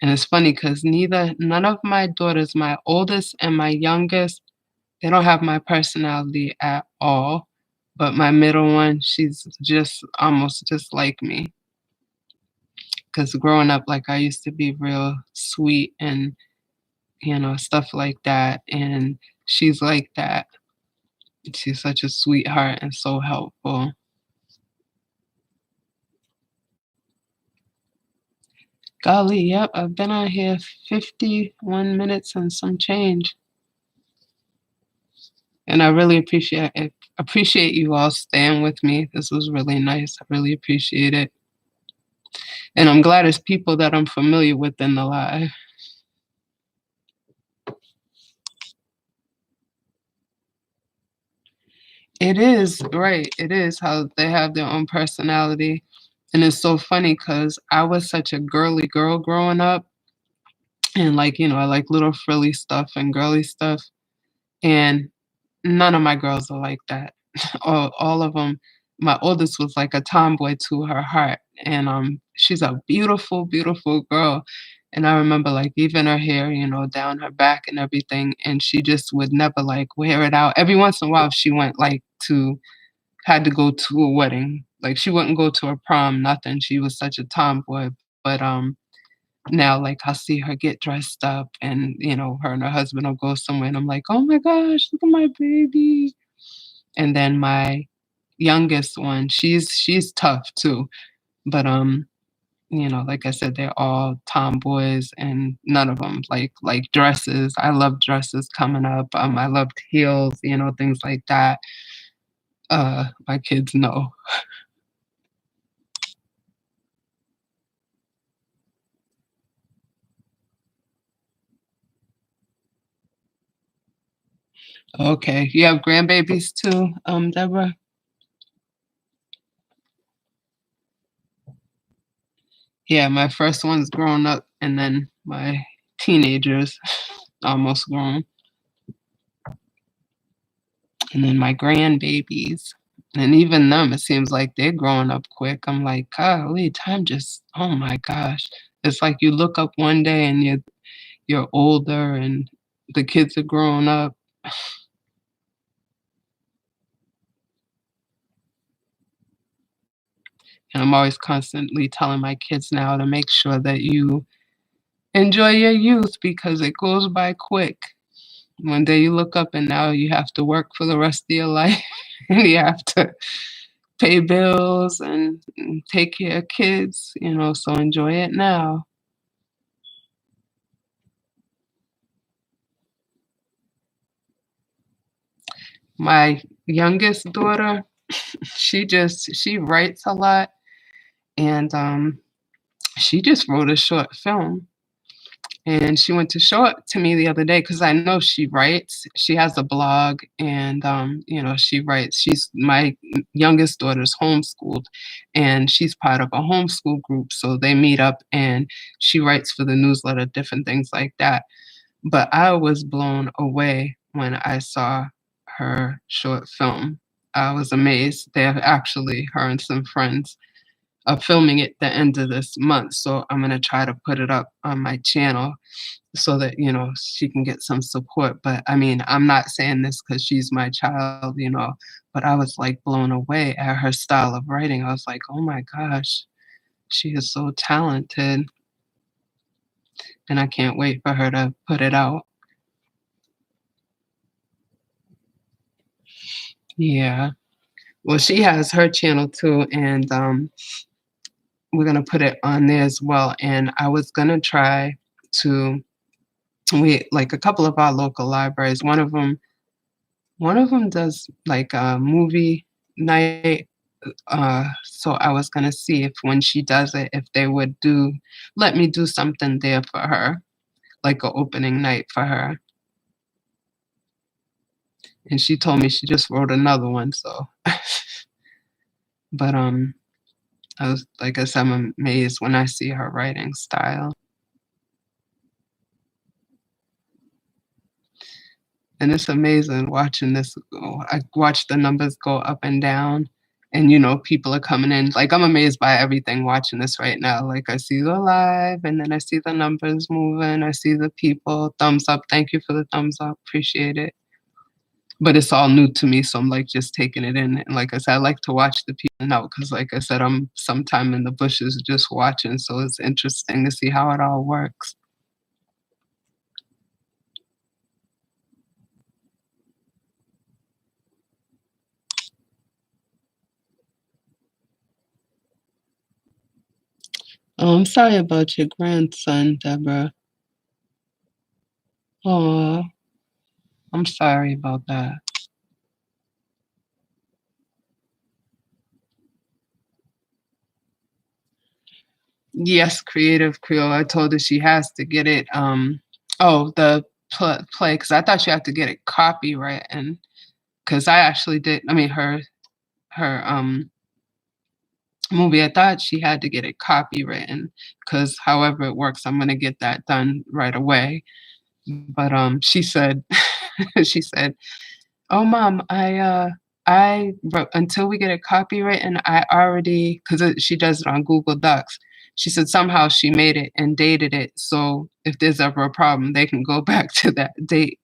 And it's funny because none of my daughters, my oldest and my youngest, they don't have my personality at all. But my middle one, she's just almost just like me. Because growing up, like I used to be real sweet and stuff like that. And she's like that. She's such a sweetheart and so helpful. Golly, yep, I've been on here 51 minutes and some change. And I really appreciate you all staying with me. This was really nice. I really appreciate it. And I'm glad it's people that I'm familiar with in the live. It is, right. It is how they have their own personality. And it's so funny because I was such a girly girl growing up. And like, I like little frilly stuff and girly stuff. And none of my girls are like that. All of them. My oldest was like a tomboy to her heart, and, she's a beautiful, beautiful girl, and I remember, like, even her hair, down her back and everything, and she just would never, like, wear it out. Every once in a while, she went, like, had to go to a wedding. Like, she wouldn't go to a prom, nothing. She was such a tomboy, but, now, like, I'll see her get dressed up and, her and her husband will go somewhere, and I'm like, "Oh my gosh, look at my baby." And then my youngest one, she's tough too, but, like I said, they're all tomboys and none of them like dresses. I love dresses coming up, I loved heels, things like that. My kids know. Okay, you have grandbabies too, Deborah? Yeah, my first one's grown up, and then my teenagers, almost grown, and then my grandbabies. And even them, it seems like they're growing up quick. I'm like, "Golly, time just oh my gosh." It's like you look up one day and you're older and the kids are growing up. And I'm always constantly telling my kids now to make sure that you enjoy your youth because it goes by quick. One day you look up and now you have to work for the rest of your life and you have to pay bills and take care of kids, so enjoy it now. My youngest daughter, she writes a lot and she just wrote a short film and she went to show it to me the other day because I know she writes. She has a blog and she writes. She's my youngest daughter's homeschooled and she's part of a homeschool group. So they meet up and she writes for the newsletter, different things like that. But I was blown away when I saw her short film. I was amazed. They're actually, her and some friends are filming it the end of this month. So I'm gonna try to put it up on my channel so that, she can get some support. But I mean, I'm not saying this because she's my child, but I was like blown away at her style of writing. I was like, oh my gosh, she is so talented. And I can't wait for her to put it out. Yeah. Well, she has her channel too, and, we're gonna put it on there as well, and I was gonna try to we like, a couple of our local libraries, one of them does, like, a movie night, so I was gonna see if when she does it, if they would do let me do something there for her, like a opening night for her, and she told me she just wrote another one, so but, I was like I said, I'm amazed when I see her writing style, and it's amazing watching this go I watch the numbers go up and down, and, people are coming in like, I'm amazed by everything watching this right now, like, I see the live, and then I see the numbers moving, I see the people, thumbs up, thank you for the thumbs up, appreciate it. But it's all new to me, so I'm, like, just taking it in, and like I said, I like to watch the people now because, like I said, I'm sometime in the bushes just watching, so it's interesting to see how it all works. Oh, I'm sorry about your grandson, Deborah. Oh, I'm sorry about that. Yes, Creative Creole, I told her she has to get it, the play because I thought she had to get it copyright and because I actually did I mean, her movie, I thought she had to get it copywritten because however it works, I'm gonna get that done right away. But, she said she said, "Oh, mom, I wrote until we get it copywritten, I already" 'cause she does it on Google Docs. She said somehow she made it and dated it, so if there's ever a problem, they can go back to that date.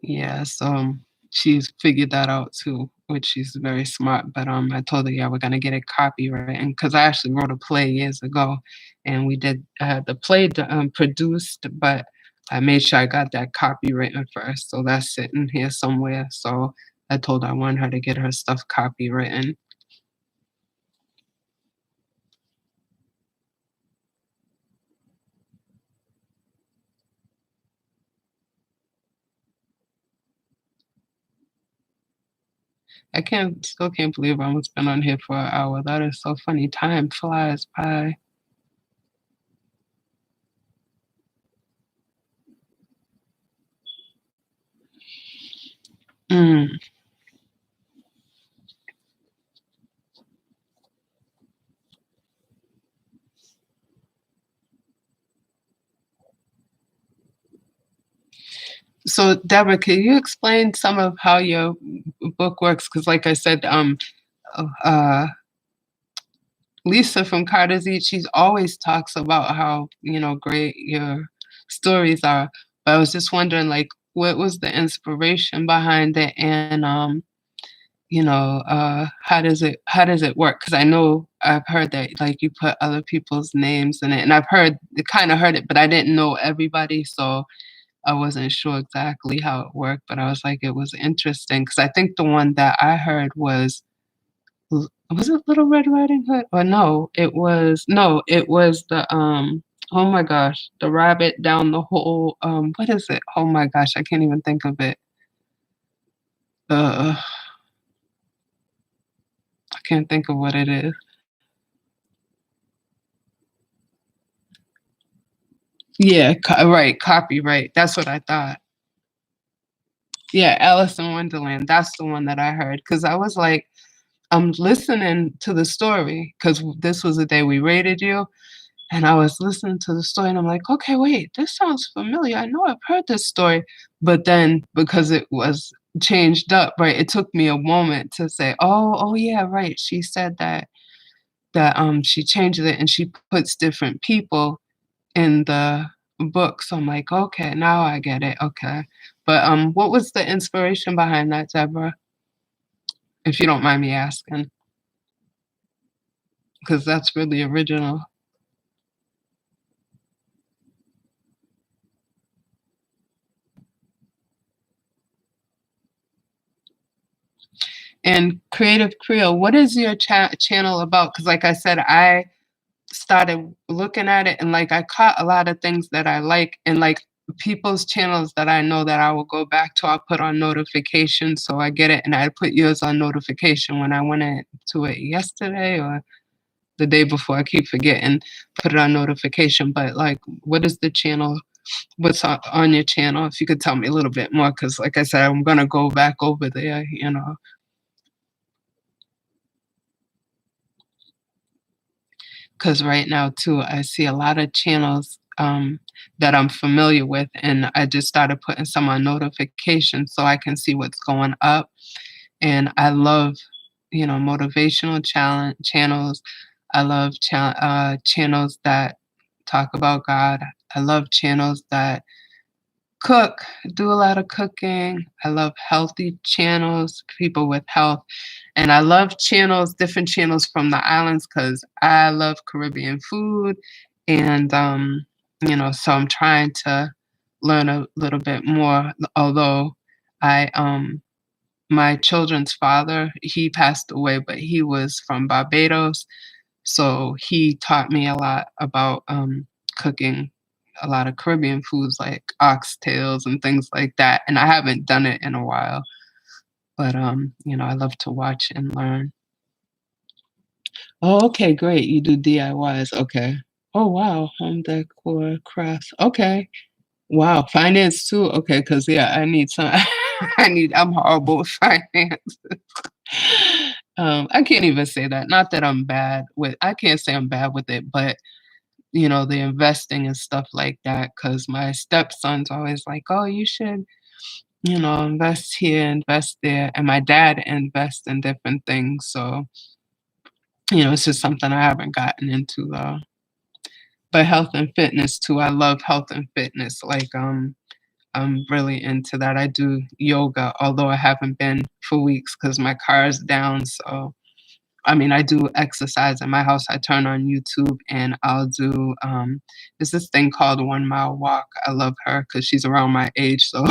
Yeah, so, she's figured that out too, which she's very smart, but, I told her, "Yeah, we're gonna get it copywritten," because I actually wrote a play years ago, and we did the play produced, but I made sure I got that copywritten first, so that's sitting here somewhere, so I told her I want her to get her stuff copywritten. I still can't believe I almost been on here for an hour, that is so funny, time flies by. Mm. So, Deborah, can you explain some of how your book works? Because, like I said, uh, uh, Lisa from Carter's Eat, she's always talks about how, great your stories are. But I was just wondering, like, what was the inspiration behind it, and how does it work? Because I know I've heard that like you put other people's names in it, and I've heard kind of heard it, but I didn't know everybody, so I wasn't sure exactly how it worked, but I was like, it was interesting because I think the one that I heard was it Little Red Riding Hood? Or no, it was oh my gosh, the rabbit down the hole, what is it? Oh my gosh, I can't even think of it. Uh, I can't think of what it is. Yeah, right, copyright, that's what I thought. Yeah, Alice in Wonderland, that's the one that I heard because I was like, I'm listening to the story because this was the day we rated you, and I was listening to the story, and I'm like, "Okay, wait, this sounds familiar. I know I've heard this story." But then because it was changed up, right, it took me a moment to say, "Oh, yeah, right. She said that she changed it and she puts different people in the book." So I'm like, "Okay, now I get it. Okay." But, what was the inspiration behind that, Deborah, if you don't mind me asking? 'cause that's really original. And Creative Creole, what is your channel about? Because, like I said, I started looking at it and, like, I caught a lot of things that I like and, like, people's channels that I know that I will go back to, I'll put on notifications so I get it, and I put yours on notification when I went into it yesterday or the day before, I keep forgetting, put it on notification, but, like, what is the channel? What's on your channel? If you could tell me a little bit more, because like I said, I'm gonna go back over there, you know. 'Cause right now too, I see a lot of channels, that I'm familiar with, and I just started putting some on notifications so I can see what's going up, and I love, motivational channels. I love channels that talk about God. I love channels that cook, do a lot of cooking. I love healthy channels, people with health, and I love different channels from the islands because I love Caribbean food, and, so I'm trying to learn a little bit more, although I, my children's father, he passed away, but he was from Barbados, so he taught me a lot about, cooking a lot of Caribbean foods like oxtails and things like that, and I haven't done it in a while, but, I love to watch and learn. Oh, okay, great, you do DIYs, okay. Oh, wow, home decor, crafts, okay. Wow, finance too, okay, because yeah, I need some I'm horrible with finance. I can't even say that, not that I can't say I'm bad with it, but the investing and stuff like that. Cause my stepson's always like, "Oh, you should, invest here, invest there," and my dad invests in different things, so, it's just something I haven't gotten into, though. But health and fitness too, I love health and fitness, like, I'm really into that. I do yoga, although I haven't been for weeks because my car is down, so I mean, I do exercise in my house. I turn on YouTube and I'll do there's this thing called 1 Mile Walk. I love her because she's around my age, so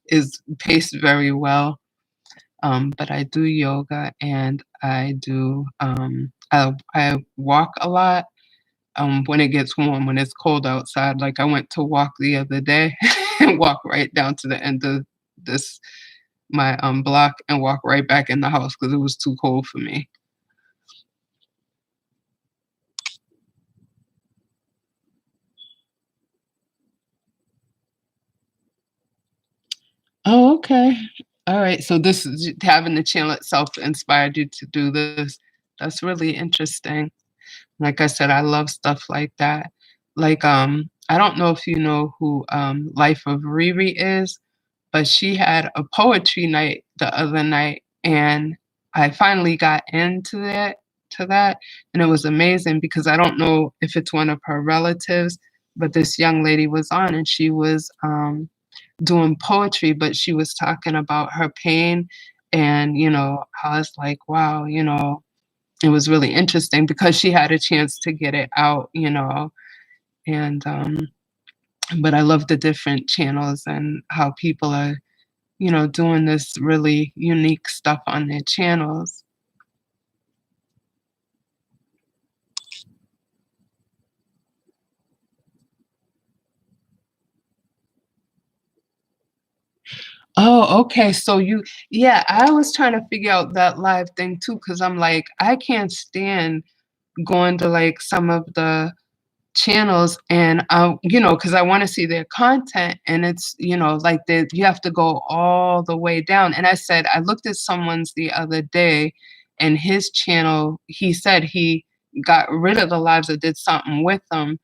is paced very well. But I do yoga and I walk a lot when it gets warm, when it's cold outside. Like I went to walk the other day and walk right down to the end of this my block and walk right back in the house because it was too cold for me. Oh, okay. All right. So this is having the channel itself inspired you to do this. That's really interesting. Like I said, I love stuff like that. Like, I don't know if you know who Life of Riri is, but she had a poetry night the other night, and I finally got into that, and it was amazing because I don't know if it's one of her relatives, but this young lady was on, and she was doing poetry, but she was talking about her pain, and how it's like, wow, it was really interesting because she had a chance to get it out, and but I love the different channels and how people are doing this really unique stuff on their channels. Oh, okay. So yeah, I was trying to figure out that live thing too, because I'm like, I can't stand going to like some of the channels and because I want to see their content and it's like you have to go all the way down. And I looked at someone's the other day and his channel, he said he got rid of the lives or did something with them.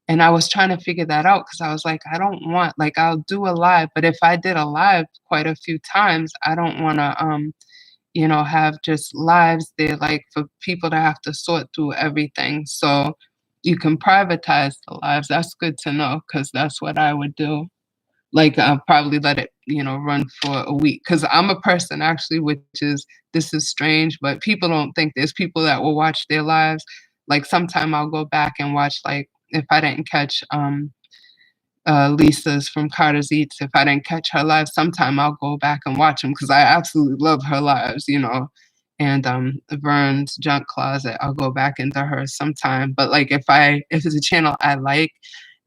And I was trying to figure that out because I was like, I don't want, like, I'll do a live, but if I did a live quite a few times, I don't want to have just lives there, like for people to have to sort through everything. So you can privatize the lives. That's good to know because that's what I would do. Like, I'll probably let it run for a week. Because I'm a person actually, which is this is strange, but people don't think there's people that will watch their lives. Like sometime I'll go back and watch like if I didn't catch Lisa's from Carter's Eats, if I didn't catch her live, sometime I'll go back and watch them because I absolutely love her lives. And Vern's Junk Closet, I'll go back into her sometime. But like if it's a channel I like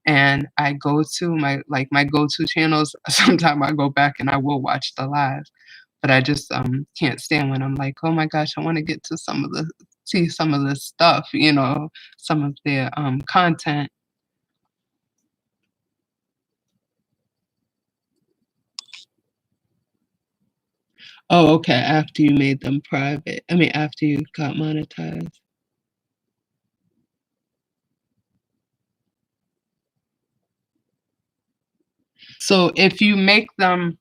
and I go to my go-to channels, sometime I go back and I will watch the live. But I just can't stand when I'm like, oh my gosh, I want to get to see some of the stuff, some of their content. Oh, okay, after you made them private. I mean, after you got monetized. So if you make them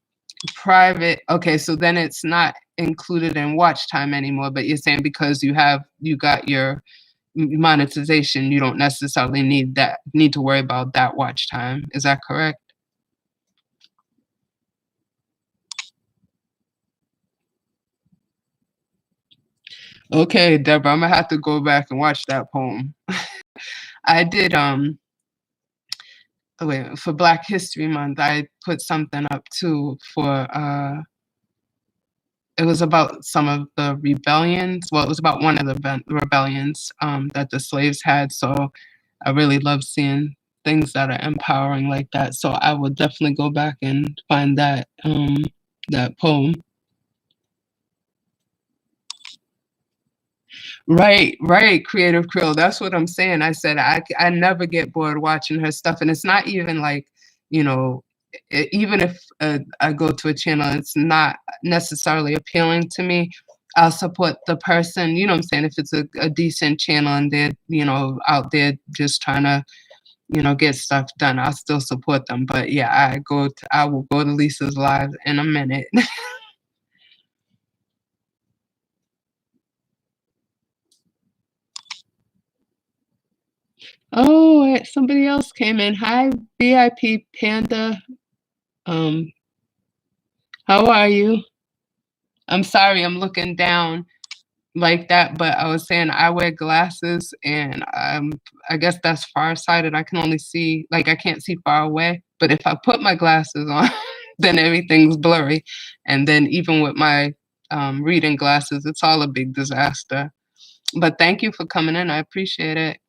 private, okay, so then it's not included in watch time anymore, but you're saying because you got your monetization, you don't necessarily need to worry about that watch time. Is that correct? Okay, Deborah, I'm gonna have to go back and watch that poem. I did wait, for Black History Month, I put something up too for it was about some of the rebellions. Well, it was about one of the rebellions that the slaves had. So I really love seeing things that are empowering like that. So I will definitely go back and find that poem. Right, right, Creative Krill. That's what I'm saying. I said I never get bored watching her stuff, and it's not even like, you know, even if I go to a channel, it's not necessarily appealing to me. I'll support the person. You know what I'm saying? If it's a decent channel and they're out there just trying to get stuff done, I'll still support them. But yeah, I will go to Lisa's live in a minute. Oh, somebody else came in. Hi, VIP Panda. Um, how are you? I'm sorry, I'm looking down like that, but I was saying I wear glasses and I guess that's farsighted. I can only see, like, I can't see far away. But if I put my glasses on, then everything's blurry. And then even with my reading glasses, it's all a big disaster. But thank you for coming in. I appreciate it.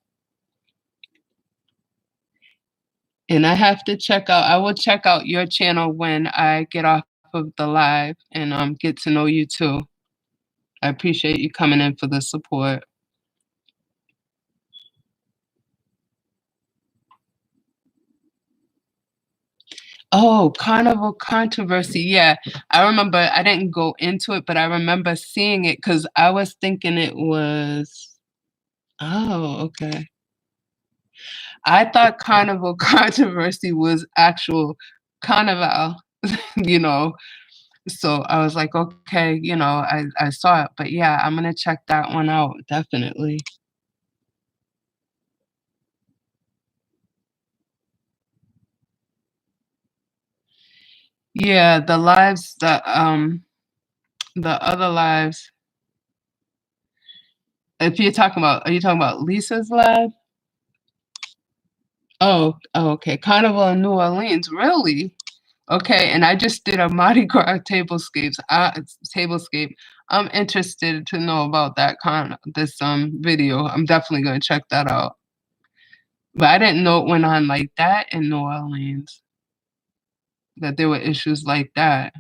And I will check out your channel when I get off of the live and get to know you too. I appreciate you coming in for the support. Oh, Carnival Controversy. Yeah, I remember I didn't go into it, but I remember seeing it because I was thinking it was. Oh, okay. I thought Carnival Controversy was actual Carnival, you know. So I was like, okay, I saw it, but yeah, I'm gonna check that one out, definitely. Yeah, the other lives. If you're talking about, are you talking about Lisa's live? Oh, okay. Carnival in New Orleans, really? Okay, and I just did a Mardi Gras tablescape. I'm interested to know about this video. I'm definitely gonna check that out. But I didn't know it went on like that in New Orleans, that there were issues like that.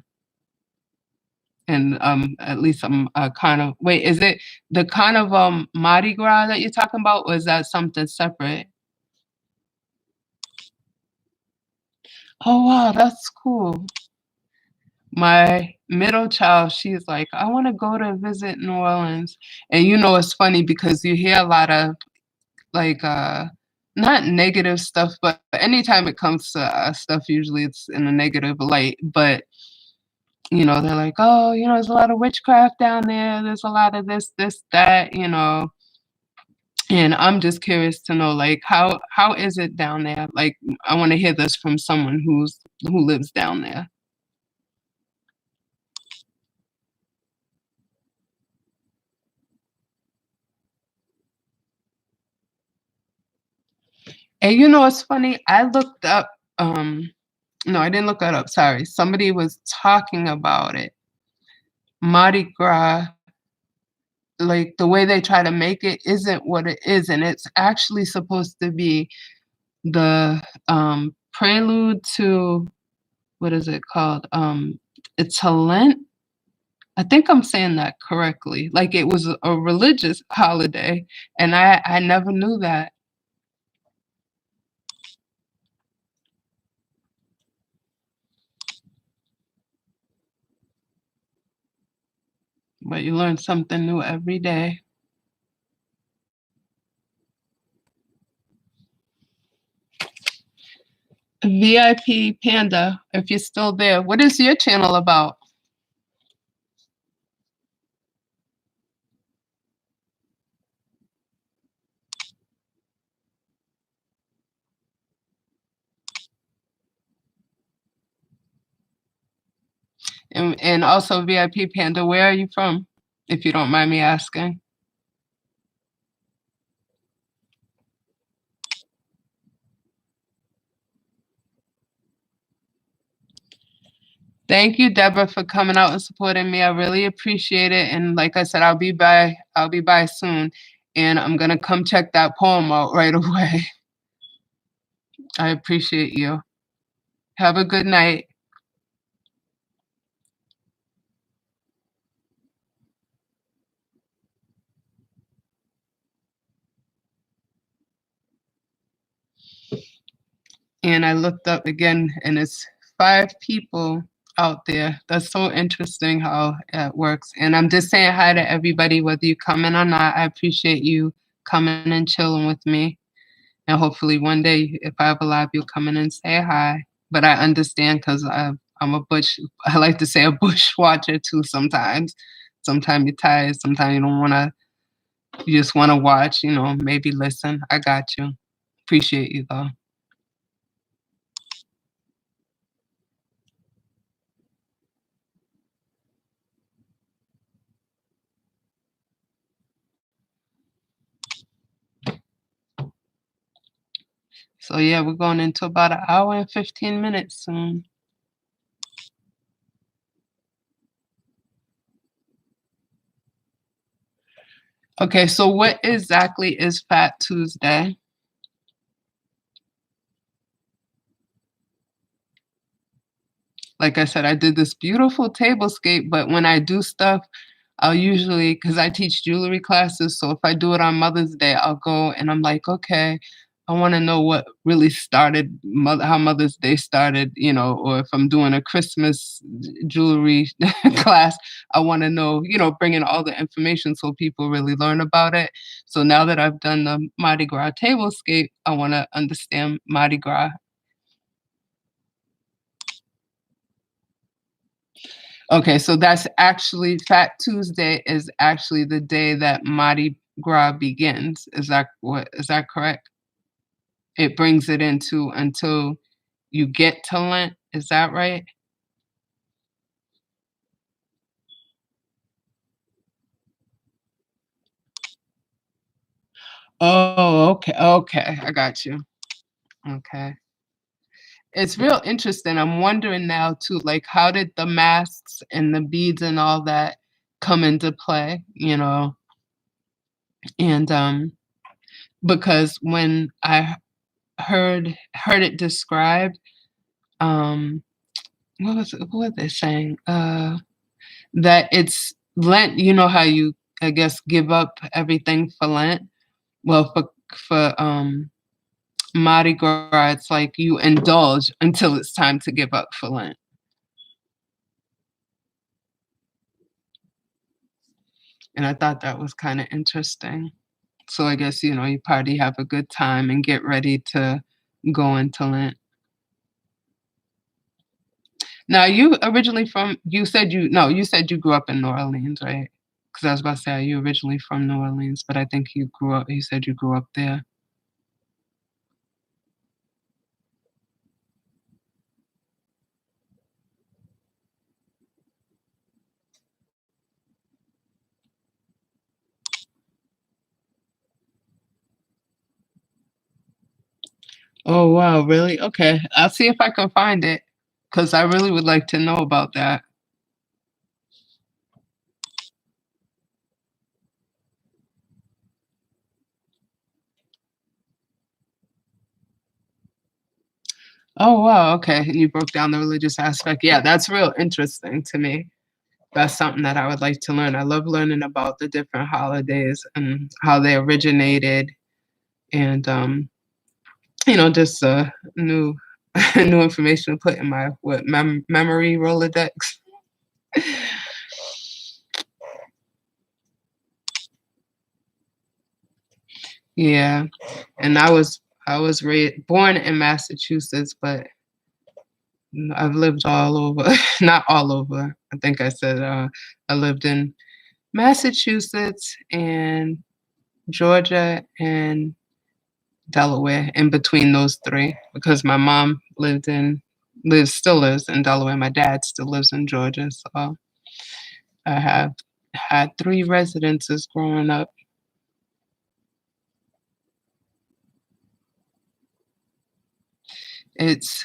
And at least I'm kind of wait, is it the kind of Mardi Gras that you're talking about, or is that something separate? Oh wow, that's cool. My middle child, she's like, I want to go to visit New Orleans. And it's funny because you hear a lot of like not negative stuff, but anytime it comes to stuff, usually it's in a negative light. But they're like, oh, there's a lot of witchcraft down there. There's a lot of this, that. And I'm just curious to know, like, how is it down there? Like, I want to hear this from someone who lives down there. And you know what's funny? I looked up, no, I didn't look that up, sorry. Somebody was talking about it. Mardi Gras, like, the way they try to make it isn't what it is, and it's actually supposed to be the, prelude to what is it called? It's a Lent? I think I'm saying that correctly. Like, it was a religious holiday, and I never knew that. But you learn something new every day. VIP Panda, if you're still there, what is your channel about? And also VIP Panda, where are you from? If you don't mind me asking. Thank you, Deborah, for coming out and supporting me. I really appreciate it. And like I said, I'll be by soon. And I'm gonna come check that poem out right away. I appreciate you. Have a good night. And I looked up again, and it's 5 people out there. That's so interesting how it works. And I'm just saying hi to everybody, whether you come in or not. I appreciate you coming and chilling with me. And hopefully one day, if I have a live, you'll come in and say hi. But I understand because I'm a bush, I like to say a bush watcher too sometimes. Sometimes you're tired, sometimes you don't want to, you just want to watch, maybe listen. I got you. Appreciate you though. So yeah, we're going into about an hour and 15 minutes soon. Okay, so what exactly is Fat Tuesday? Like I said, I did this beautiful tablescape, but when I do stuff, I'll usually, because I teach jewelry classes, so if I do it on Mother's Day, I'll go and I'm like, okay, I want to know what really started, how Mother's Day started, or if I'm doing a Christmas jewelry class, I want to know, bring in all the information so people really learn about it. So now that I've done the Mardi Gras tablescape, I want to understand Mardi Gras. Okay, so that's actually Fat Tuesday is actually the day that Mardi Gras begins. Is that correct? It brings it into until you get to Lent. Is that right? Oh, okay. Okay. I got you. Okay. It's real interesting. I'm wondering now too, like how did the masks and the beads and all that come into play, And because when I heard it described, um what were they saying? That it's Lent, you know how you, I guess, give up everything for Lent? Well, for Mardi Gras, it's like you indulge until it's time to give up for Lent. And I thought that was kind of interesting. So I guess, you party, have a good time, and get ready to go into Lent. Now, you said you grew up in New Orleans, right? Because I was about to say, are you originally from New Orleans? But I think you said you grew up there. Oh, wow, really? Okay, I'll see if I can find it, cause I really would like to know about that. Oh, wow, okay, and you broke down the religious aspect. Yeah, that's real interesting to me. That's something that I would like to learn. I love learning about the different holidays and how they originated and, just, new new information to put in my, what, memory Rolodex? Yeah, and I was born in Massachusetts, but I've lived all over not all over. I think I said, I lived in Massachusetts and Georgia and Delaware, in between those 3, because my mom still lives in Delaware, my dad still lives in Georgia, so I have had 3 residences growing up. It's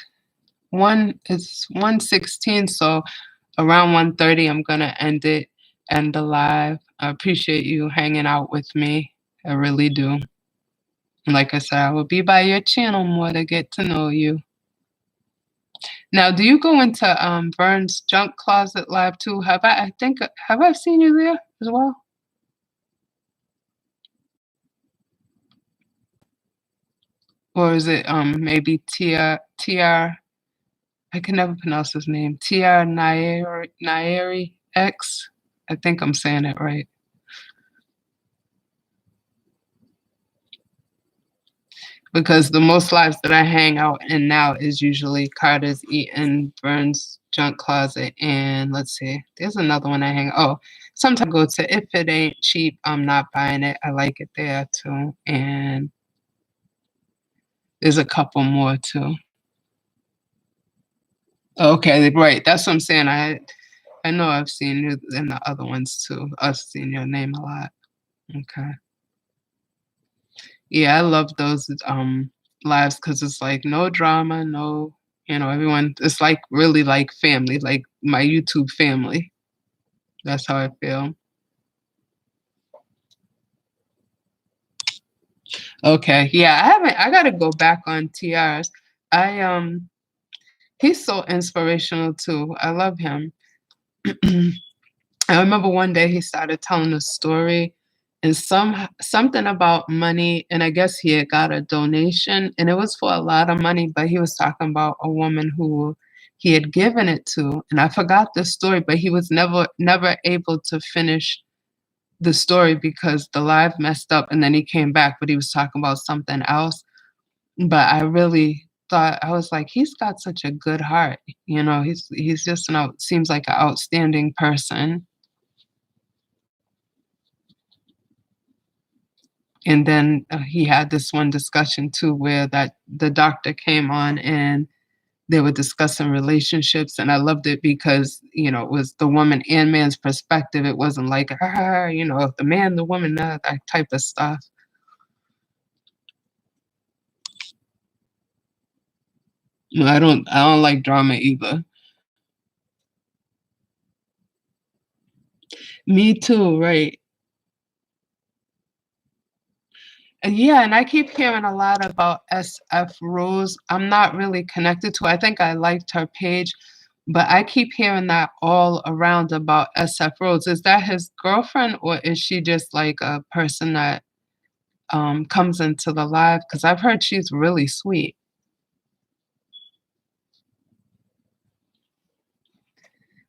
it's 1:16, so around 1:30, I'm gonna end the live. I appreciate you hanging out with me. I really do. And like I said, I will be by your channel more to get to know you. Now, do you go into, Vern's Junk Closet Live too? Have I seen you there as well? Or is it, maybe TR I can never pronounce his name, TR Naeri X? I think I'm saying it right. Because the most lives that I hang out in now is usually Carter's Eaton, Vern's Junk Closet, and let's see, there's another one I hang sometimes I go to If It Ain't Cheap, I'm Not Buying It. I like it there too, and there's a couple more too. Okay, right, that's what I'm saying. I know I've seen you in the other ones too. I've seen your name a lot. Okay. Yeah, I love those, lives because it's, like, no drama, no everyone it's, like, really like family, like my YouTube family. That's how I feel. Okay, yeah, I gotta go back on TR's. I, he's so inspirational too. I love him. I remember one day he started telling a story and something about money, and I guess he had got a donation, and it was for a lot of money, but he was talking about a woman who he had given it to, and I forgot the story, but he was never able to finish the story because the live messed up, and then he came back, but he was talking about something else. But I really thought I was like, "He's got such a good heart," he's just seems like an outstanding person. And then, he had this one discussion too where that the doctor came on and they were discussing relationships, and I loved it because, it was the woman and man's perspective. It wasn't like, "Ah," the man, the woman, that type of stuff. No, I don't like drama either. Me too, right. And yeah, and I keep hearing a lot about SF Rose. I'm not really connected to her. I think I liked her page, but I keep hearing that all around about SF Rose. Is that his girlfriend, or is she just like a person that comes into the live? Because I've heard she's really sweet.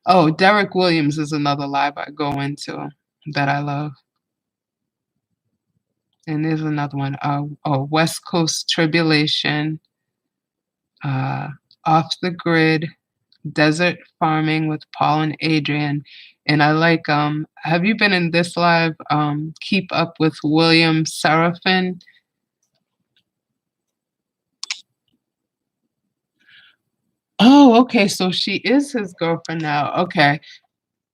Oh, Derek Williams is another live I go into that I love. And there's another one. Oh, West Coast Tribulation, uh, Off the Grid, Desert Farming with Paul and Adrian. And I like, have you been in this live, Keep Up with William Seraphin? Oh, okay, so she is his girlfriend now. Okay.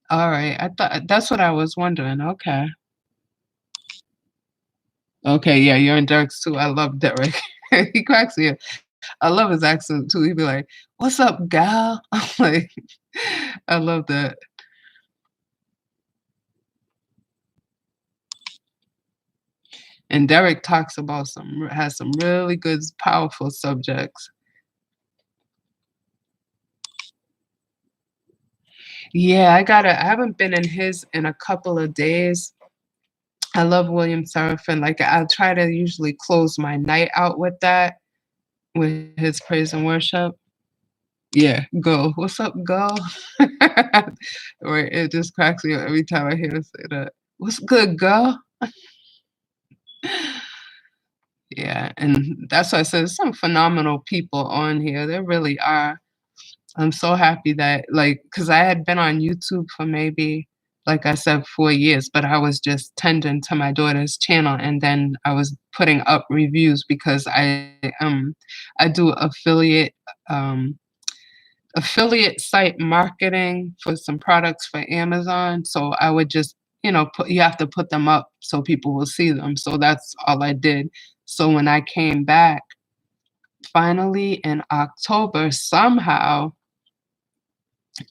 All right. I thought that's what I was wondering. Okay. Okay, yeah, you're in Derek's too. I love Derek. He cracks me up. I love his accent too. He'd be like, "What's up, gal?" I'm like, I love that. And Derek talks about has some really good, powerful subjects. Yeah, I haven't been in his in a couple of days. I love William Seraphin. Like I try to usually close my night out with that, with his praise and worship. Yeah, go. What's up, go? Right, it just cracks me up every time I hear him say that. What's good, go? Yeah, and that's why I said some phenomenal people on here. There really are. I'm so happy that like, cause I had been on YouTube for maybe, like I said, 4 years, but I was just tending to my daughter's channel, and then I was putting up reviews because I do um affiliate site marketing for some products for Amazon, so I would just, put you have to put them up so people will see them, so that's all I did. So when I came back, finally in October, somehow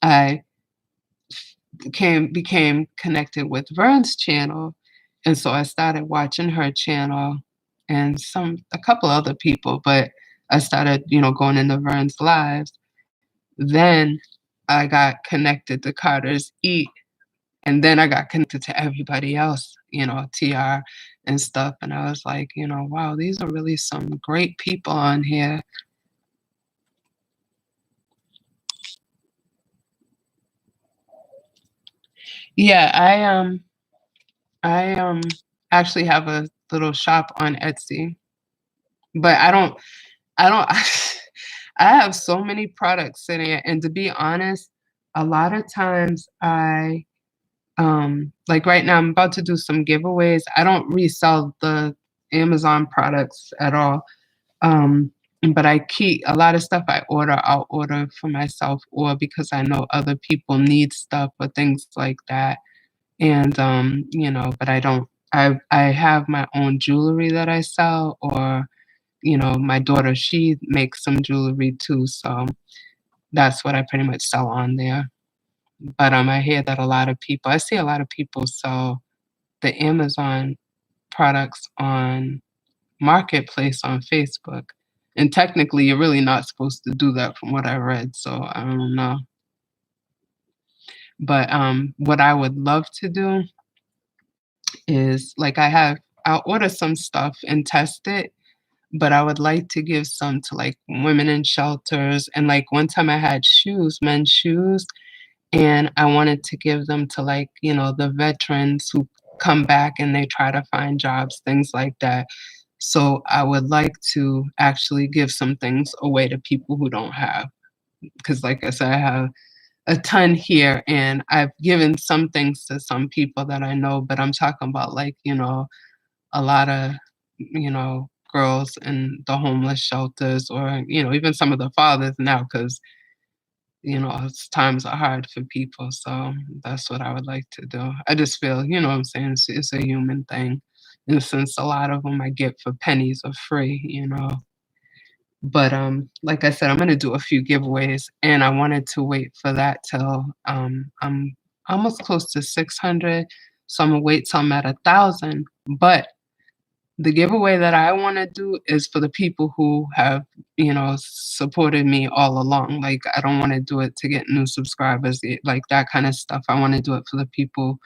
I became connected with Vern's channel, and so I started watching her channel and a couple other people, but I started, going into Vern's lives. Then I got connected to Carter's Eat, and then I got connected to everybody else, TR and stuff, and I was like, "Wow, these are really some great people on here." Yeah, I actually have a little shop on Etsy, but I don't I have so many products sitting here, and to be honest, a lot of times like right now I'm about to do some giveaways. I don't resell the Amazon products at all. Um, but I keep a lot of stuff I'll order for myself or because I know other people need stuff or things like that. And but I have my own jewelry that I sell, or my daughter, she makes some jewelry too, so that's what I pretty much sell on there. But I hear that I see a lot of people sell the Amazon products on Marketplace on Facebook. And technically, you're really not supposed to do that from what I read, so I don't know. But what I would love to do is like I'll order some stuff and test it, but I would like to give some to like women in shelters. And like one time I had shoes, men's shoes, and I wanted to give them to like, the veterans who come back and they try to find jobs, things like that. So I would like to actually give some things away to people who don't have. Because like I said, I have a ton here and I've given some things to some people that I know, but I'm talking about like, a lot of, girls in the homeless shelters or, even some of the fathers now, because, times are hard for people. So that's what I would like to do. I just feel, what I'm saying, it's a human thing. And since a lot of them I get for pennies or free, But like I said, I'm gonna do a few giveaways and I wanted to wait for that till I'm almost close to 600. So I'm gonna wait till I'm at 1,000. But the giveaway that I want to do is for the people who have, supported me all along. Like, I don't want to do it to get new subscribers, like that kind of stuff. I want to do it for the people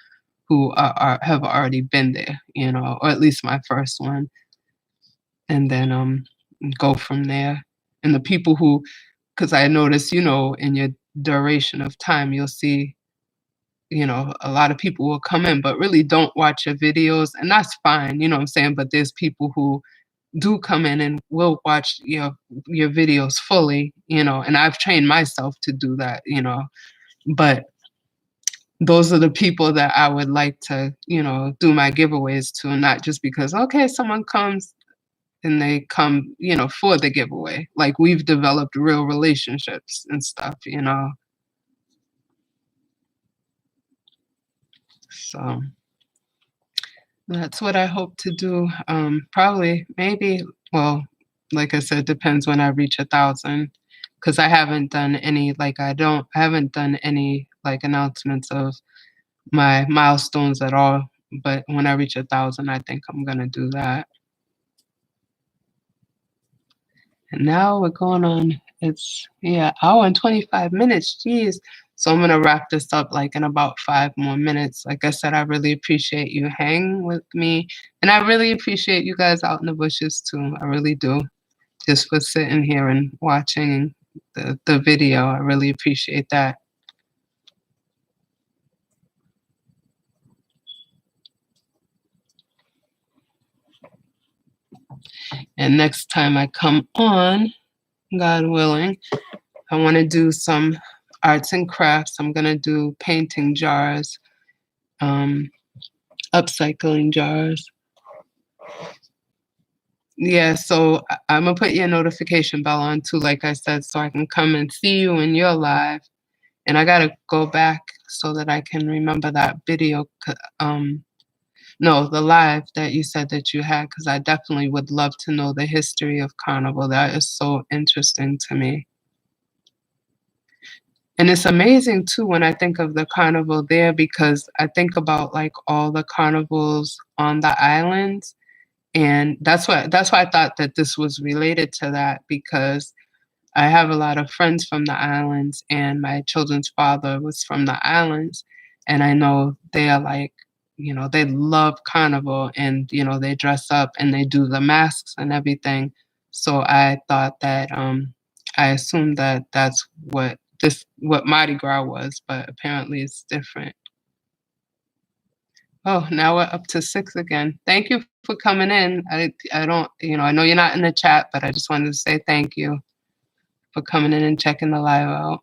who have already been there, or at least my first one, and then go from there. And the people who, because I notice, in your duration of time, you'll see a lot of people will come in, but really don't watch your videos, and that's fine, you know what I'm saying? But there's people who do come in and will watch your videos fully, and I've trained myself to do that, but those are the people that I would like to, do my giveaways to, not just because, okay, someone comes and they come, for the giveaway. Like we've developed real relationships and stuff. So that's what I hope to do. Probably, maybe, well, like I said, depends when I reach 1,000, because I haven't done any, like, I haven't done any, like, announcements of my milestones at all, but when I reach 1,000, I think I'm gonna do that. And now we're going on, it's, yeah, hour and 25 minutes, jeez. So I'm gonna wrap this up, like, in about 5 more minutes. Like I said, I really appreciate you hanging with me, and I really appreciate you guys out in the bushes too, I really do, just for sitting here and watching the video, I really appreciate that. And next time I come on, God willing, I wanna do some arts and crafts. I'm gonna do painting jars, um, upcycling jars. Yeah, so Imma put your notification bell on too, like I said, so I can come and see you when you're live, and I gotta go back so that I can remember that video, no, the live that you said that you had, because I definitely would love to know the history of Carnival. That is so interesting to me. And it's amazing too when I think of the carnival there, because I think about, like, all the carnivals on the islands, and that's why I thought that this was related to that, because I have a lot of friends from the islands, and my children's father was from the islands, and I know they are like, they love carnival, and, they dress up and they do the masks and everything. So I thought that, I assumed that that's what Mardi Gras was, but apparently it's different. Oh, now we're up to 6 again. Thank you for coming in. I don't, I know you're not in the chat, but I just wanted to say thank you for coming in and checking the live out.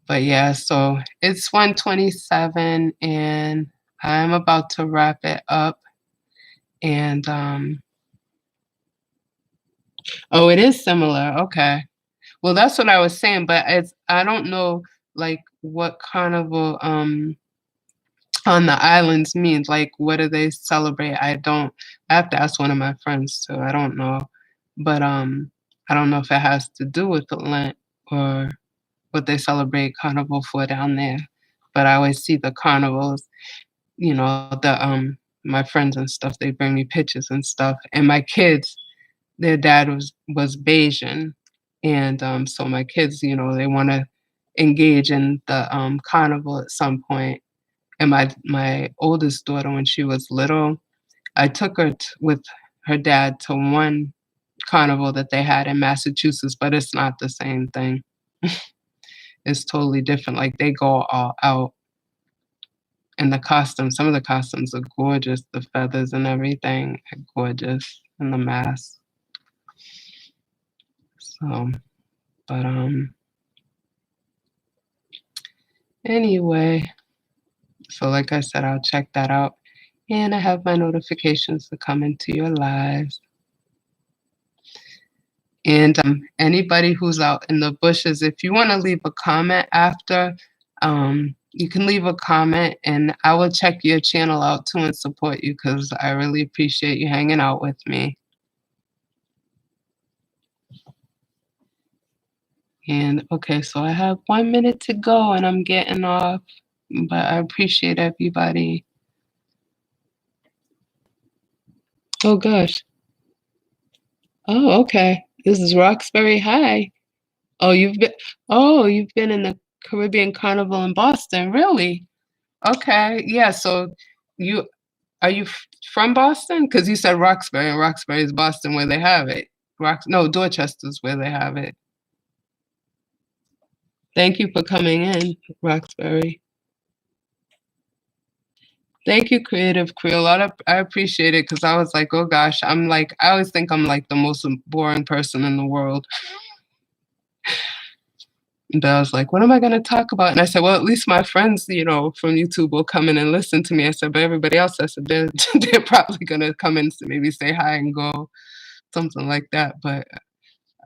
But yeah, so it's 1:27 and I'm about to wrap it up. And oh, it is similar. Okay. Well, that's what I was saying, but I don't know, like, what carnival on the islands means. Like, what do they celebrate? I have to ask one of my friends too. I don't know. But I don't know if it has to do with the Lent or what they celebrate carnival for down there. But I always see the carnivals, the my friends and stuff, they bring me pictures and stuff. And my kids, their dad was Bayesian. And so my kids, they wanna engage in the carnival at some point. And my oldest daughter, when she was little, I took her with her dad to one carnival that they had in Massachusetts, but it's not the same thing. It's totally different, like, they go all out, and the costumes, some of the costumes are gorgeous, the feathers and everything are gorgeous, and the masks. So, but, anyway, so like I said, I'll check that out, and I have my notifications to come into your lives. And, anybody who's out in the bushes, if you wanna leave a comment after, you can leave a comment, and I will check your channel out too and support you, because I really appreciate you hanging out with me. And, okay, so I have 1 minute to go, and I'm getting off, but I appreciate everybody. Oh gosh. Oh, okay. This is Roxbury High. Oh, you've been in the Caribbean Carnival in Boston, really? Okay, yeah, so you are you from Boston? Because you said Roxbury, and Roxbury is Boston where they have it. No, Dorchester's where they have it. Thank you for coming in, Roxbury. Thank you, Creative Creole. I appreciate it, because I was like, "Oh gosh," I always think I'm, like, the most boring person in the world. And I was like, "What am I gonna talk about?" And I said, "Well, at least my friends, from YouTube will come in and listen to me." I said, "But everybody else," I said, "they're probably gonna come in, maybe say hi and go," something like that. But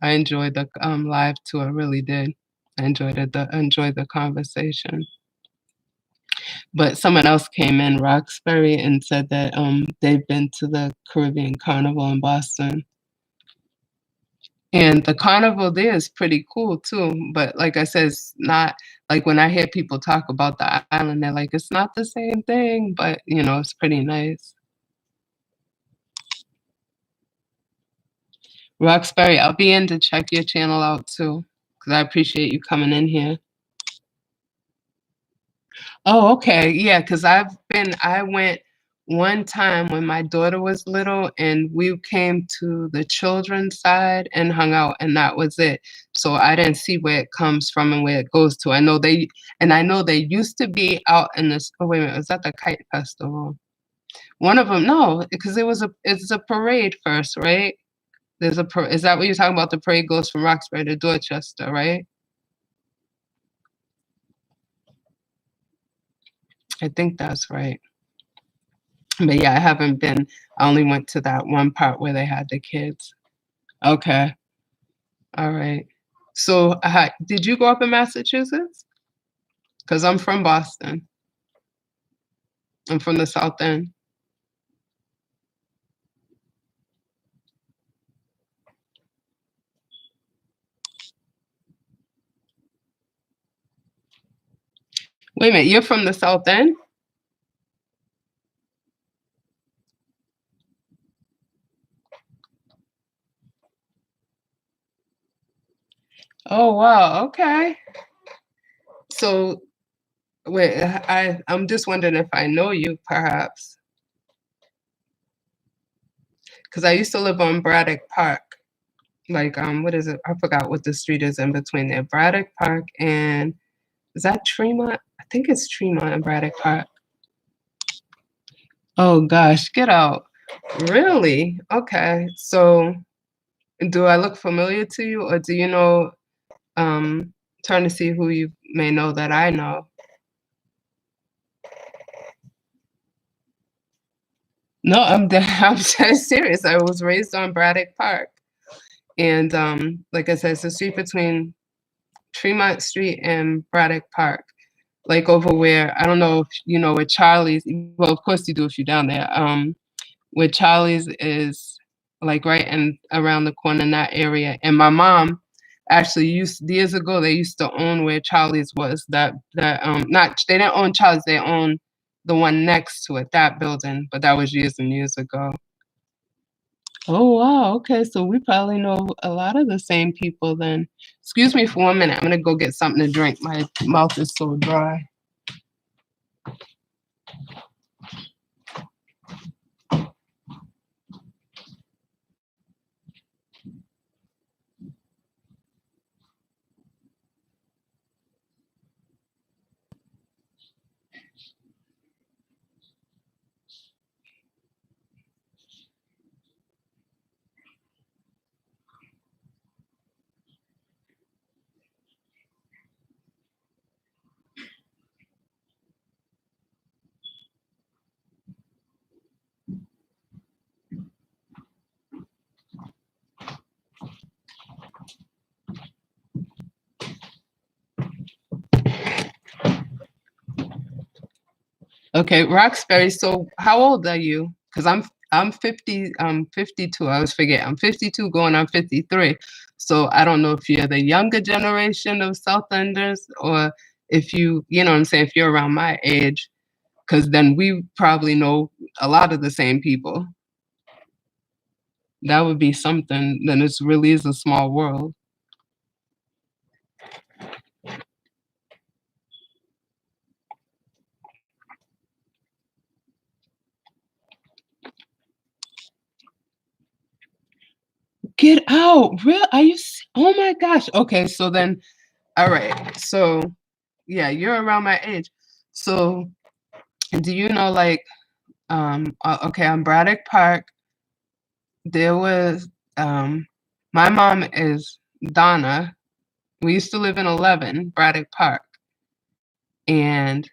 I enjoyed the, live too, I really did. I enjoyed the conversation. But someone else came in, Roxbury, and said that, they've been to the Caribbean Carnival in Boston. And the carnival there is pretty cool too, but like I said, it's not like when I hear people talk about the island, they're like, "It's not the same thing," but, it's pretty nice. Roxbury, I'll be in to check your channel out too, because I appreciate you coming in here. Oh, okay. Yeah, because I went one time when my daughter was little and we came to the children's side and hung out and that was it. So I didn't see where it comes from and where it goes to. I know they used to be out in this, oh wait a minute, was that the kite festival? One of them, no, because it's a parade first, right? Is that what you're talking about? The parade goes from Roxbury to Dorchester, right? I think that's right. But yeah, I haven't been. I only went to that one part where they had the kids. Okay. All right. So, did you grow up in Massachusetts? Because I'm from Boston. I'm from the South End. Wait a minute, you're from the South End? Oh wow. Okay. So, wait, I'm just wondering if I know you, perhaps, because I used to live on Braddock Park. Like, what is it? I forgot what the street is in between there. Braddock Park and is that Tremont? I think it's Tremont and Braddock Park. Oh gosh, get out. Really? Okay. So do I look familiar to you or do you know trying to see who you may know that I know? No, I'm just serious. I was raised on Braddock Park. And like I said, it's the street between Tremont Street and Braddock Park. Like over where I don't know if you know where Charlie's, well, of course you do if you're down there. Where Charlie's is like right and around the corner in that area. And my mom actually used years ago they used to own where Charlie's was. That not they didn't own Charlie's, they owned the one next to it, that building, but that was years and years ago. Oh wow, okay, so we probably know a lot of the same people then. Excuse me for 1 minute. I'm gonna go get something to drink. My mouth is so dry. Okay, Roxbury. So how old are you? Because I'm 50, 52. I always forget. I'm 52 going on 53. So I don't know if you're the younger generation of South Enders or if you know what I'm saying, if you're around my age, because then we probably know a lot of the same people. That would be something. Then it's really is a small world. Get out. Real? Are you? Oh my gosh. Okay, so then, all right. So yeah, you're around my age. So do you know like okay, on Braddock Park, there was my mom is Donna. We used to live in 11 Braddock Park, and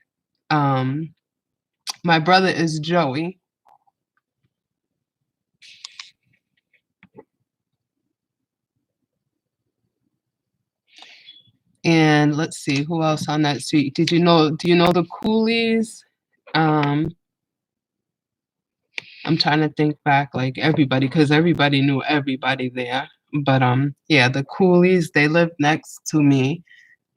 um, my brother is Joey. And let's see who else on that street. Do you know the Coolies? Um, I'm trying to think back, like everybody, because everybody knew everybody there. But yeah, the Coolies, they lived next to me.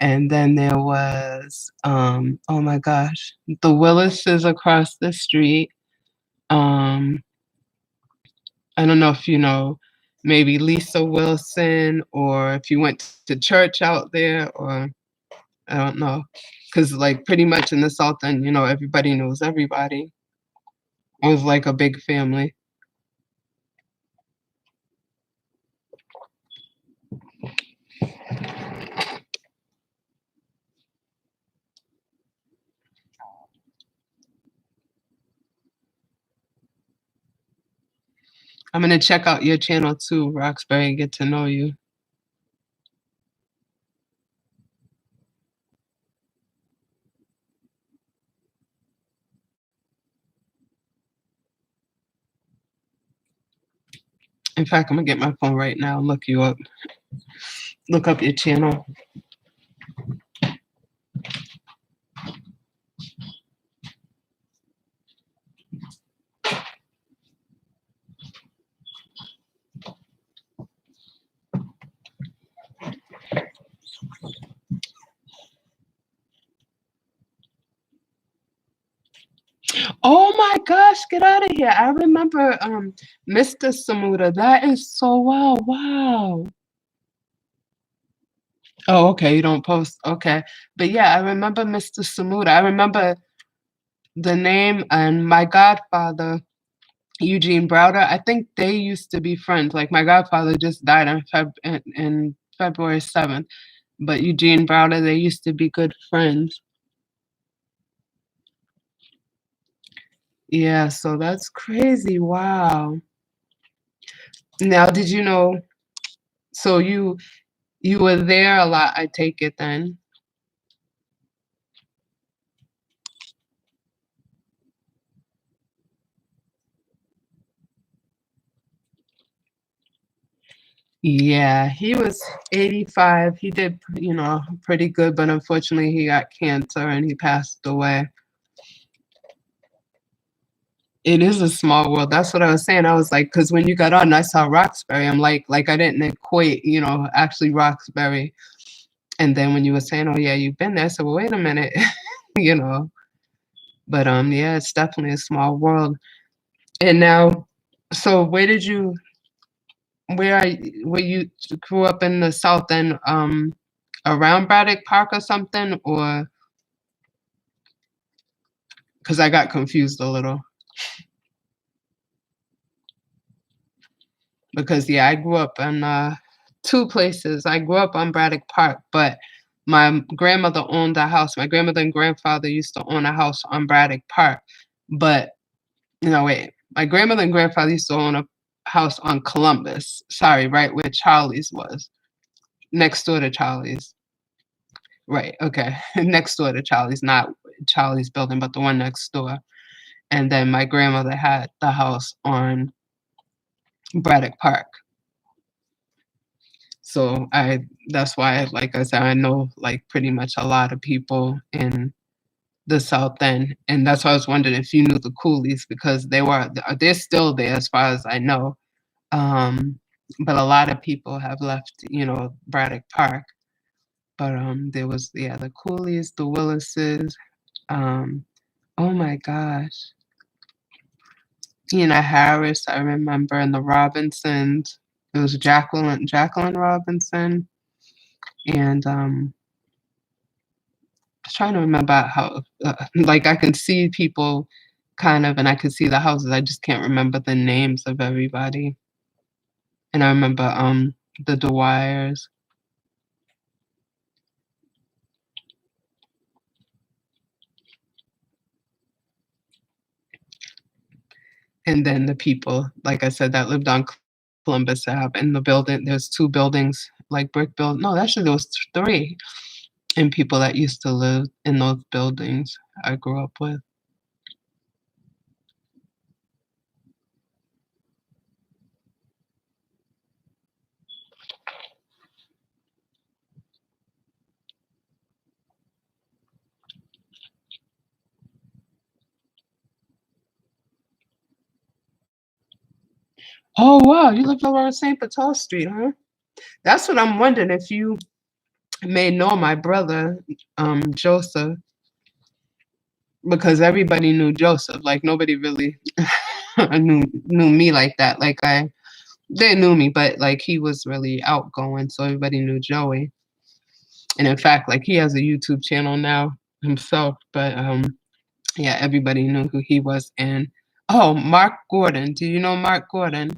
And then there was oh my gosh, the Willises across the street. Um, I don't know if you know maybe Lisa Wilson or if you went to church out there or I don't know. Cause like pretty much in the South End, everybody knows everybody. It was like a big family. I'm gonna check out your channel too, Roxbury, get to know you. In fact, I'm gonna get my phone right now and look you up. Look up your channel. Oh my gosh, get out of here. I remember Mr. Samuda. That is so wow. Wow. Oh, okay. You don't post. Okay. But yeah, I remember Mr. Samuda. I remember the name and my godfather, Eugene Browder. I think they used to be friends. Like my godfather just died in February 7th. But Eugene Browder, they used to be good friends. Yeah, so that's crazy. Wow. Now, did you know? So you were there a lot, I take it then. Yeah, he was 85. He did, pretty good, but unfortunately he got cancer and he passed away. It is a small world. That's what I was saying. I was like, because when you got on, I saw Roxbury. I'm like I didn't equate, actually Roxbury. And then when you were saying, oh yeah, you've been there, so well, wait a minute, you know. But yeah, it's definitely a small world. And now, so where you grew up in the South End, around Braddock Park or something, or because I got confused a little. Because yeah, I grew up in two places. I grew up on Braddock Park, but my grandmother owned a house. My grandmother and grandfather used to own a house on Braddock Park. But no, wait. My grandmother and grandfather used to own a house on Columbus. Sorry, right where Charlie's was. Next door to Charlie's. Right, okay. Next door to Charlie's, not Charlie's building, but the one next door. And then my grandmother had the house on Braddock Park. So that's why, like I said, I know like pretty much a lot of people in the South End. And that's why I was wondering if you knew the Coolies because they're still there as far as I know. Um, but a lot of people have left, Braddock Park. But there was, yeah, the Coolies, the Willises, um, oh my gosh. Tina Harris, I remember, and the Robinsons. It was Jacqueline Robinson, and trying to remember how, like, I can see people kind of, and I can see the houses. I just can't remember the names of everybody. And I remember the Dwyers, and then the people, like I said, that lived on Columbus Ave. And the building, there's two buildings, like brick build. No, actually there was three, and people that used to live in those buildings I grew up with. Oh, wow, you live over on St. Paul Street, huh? That's what I'm wondering if you may know my brother, Joseph, because everybody knew Joseph. Like nobody really knew me like that. Like they knew me, but like he was really outgoing, so everybody knew Joey. And in fact, like he has a YouTube channel now himself, but yeah, everybody knew who he was. And oh, Mark Gordon. Do you know Mark Gordon?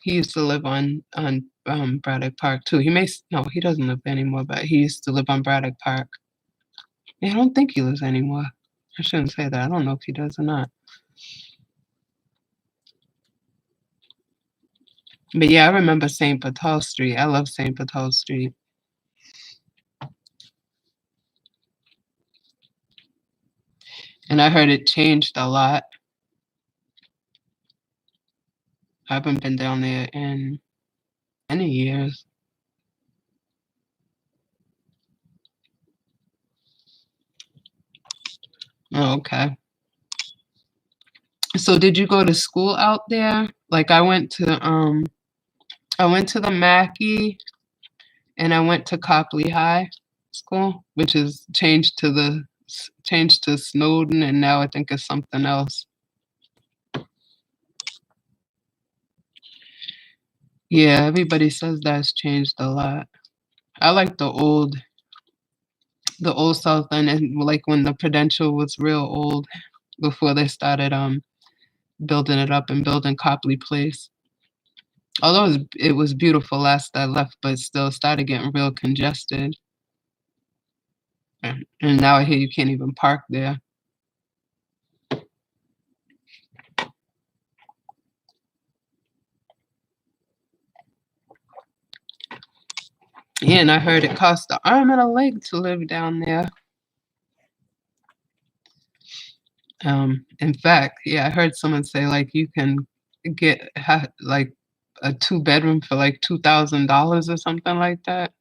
He used to live on Braddock Park too. No, he doesn't live there anymore, but he used to live on Braddock Park. Yeah, I don't think he lives anymore. I shouldn't say that. I don't know if he does or not. But yeah, I remember St. Paul Street. I love St. Paul Street. And I heard it changed a lot. I haven't been down there in many years. Oh, okay. So did you go to school out there? Like I went to the Mackey and I went to Copley High School, which is changed to Snowden, and now I think it's something else. Yeah, everybody says that's changed a lot. I like the old South End, and like when the Prudential was real old before they started building it up and building Copley Place. Although it was beautiful last I left, but still started getting real congested. And now I hear you can't even park there. Yeah, and I heard it cost an arm and a leg to live down there. In fact, yeah, I heard someone say like you can get like a 2 bedroom for like $2,000 or something like that.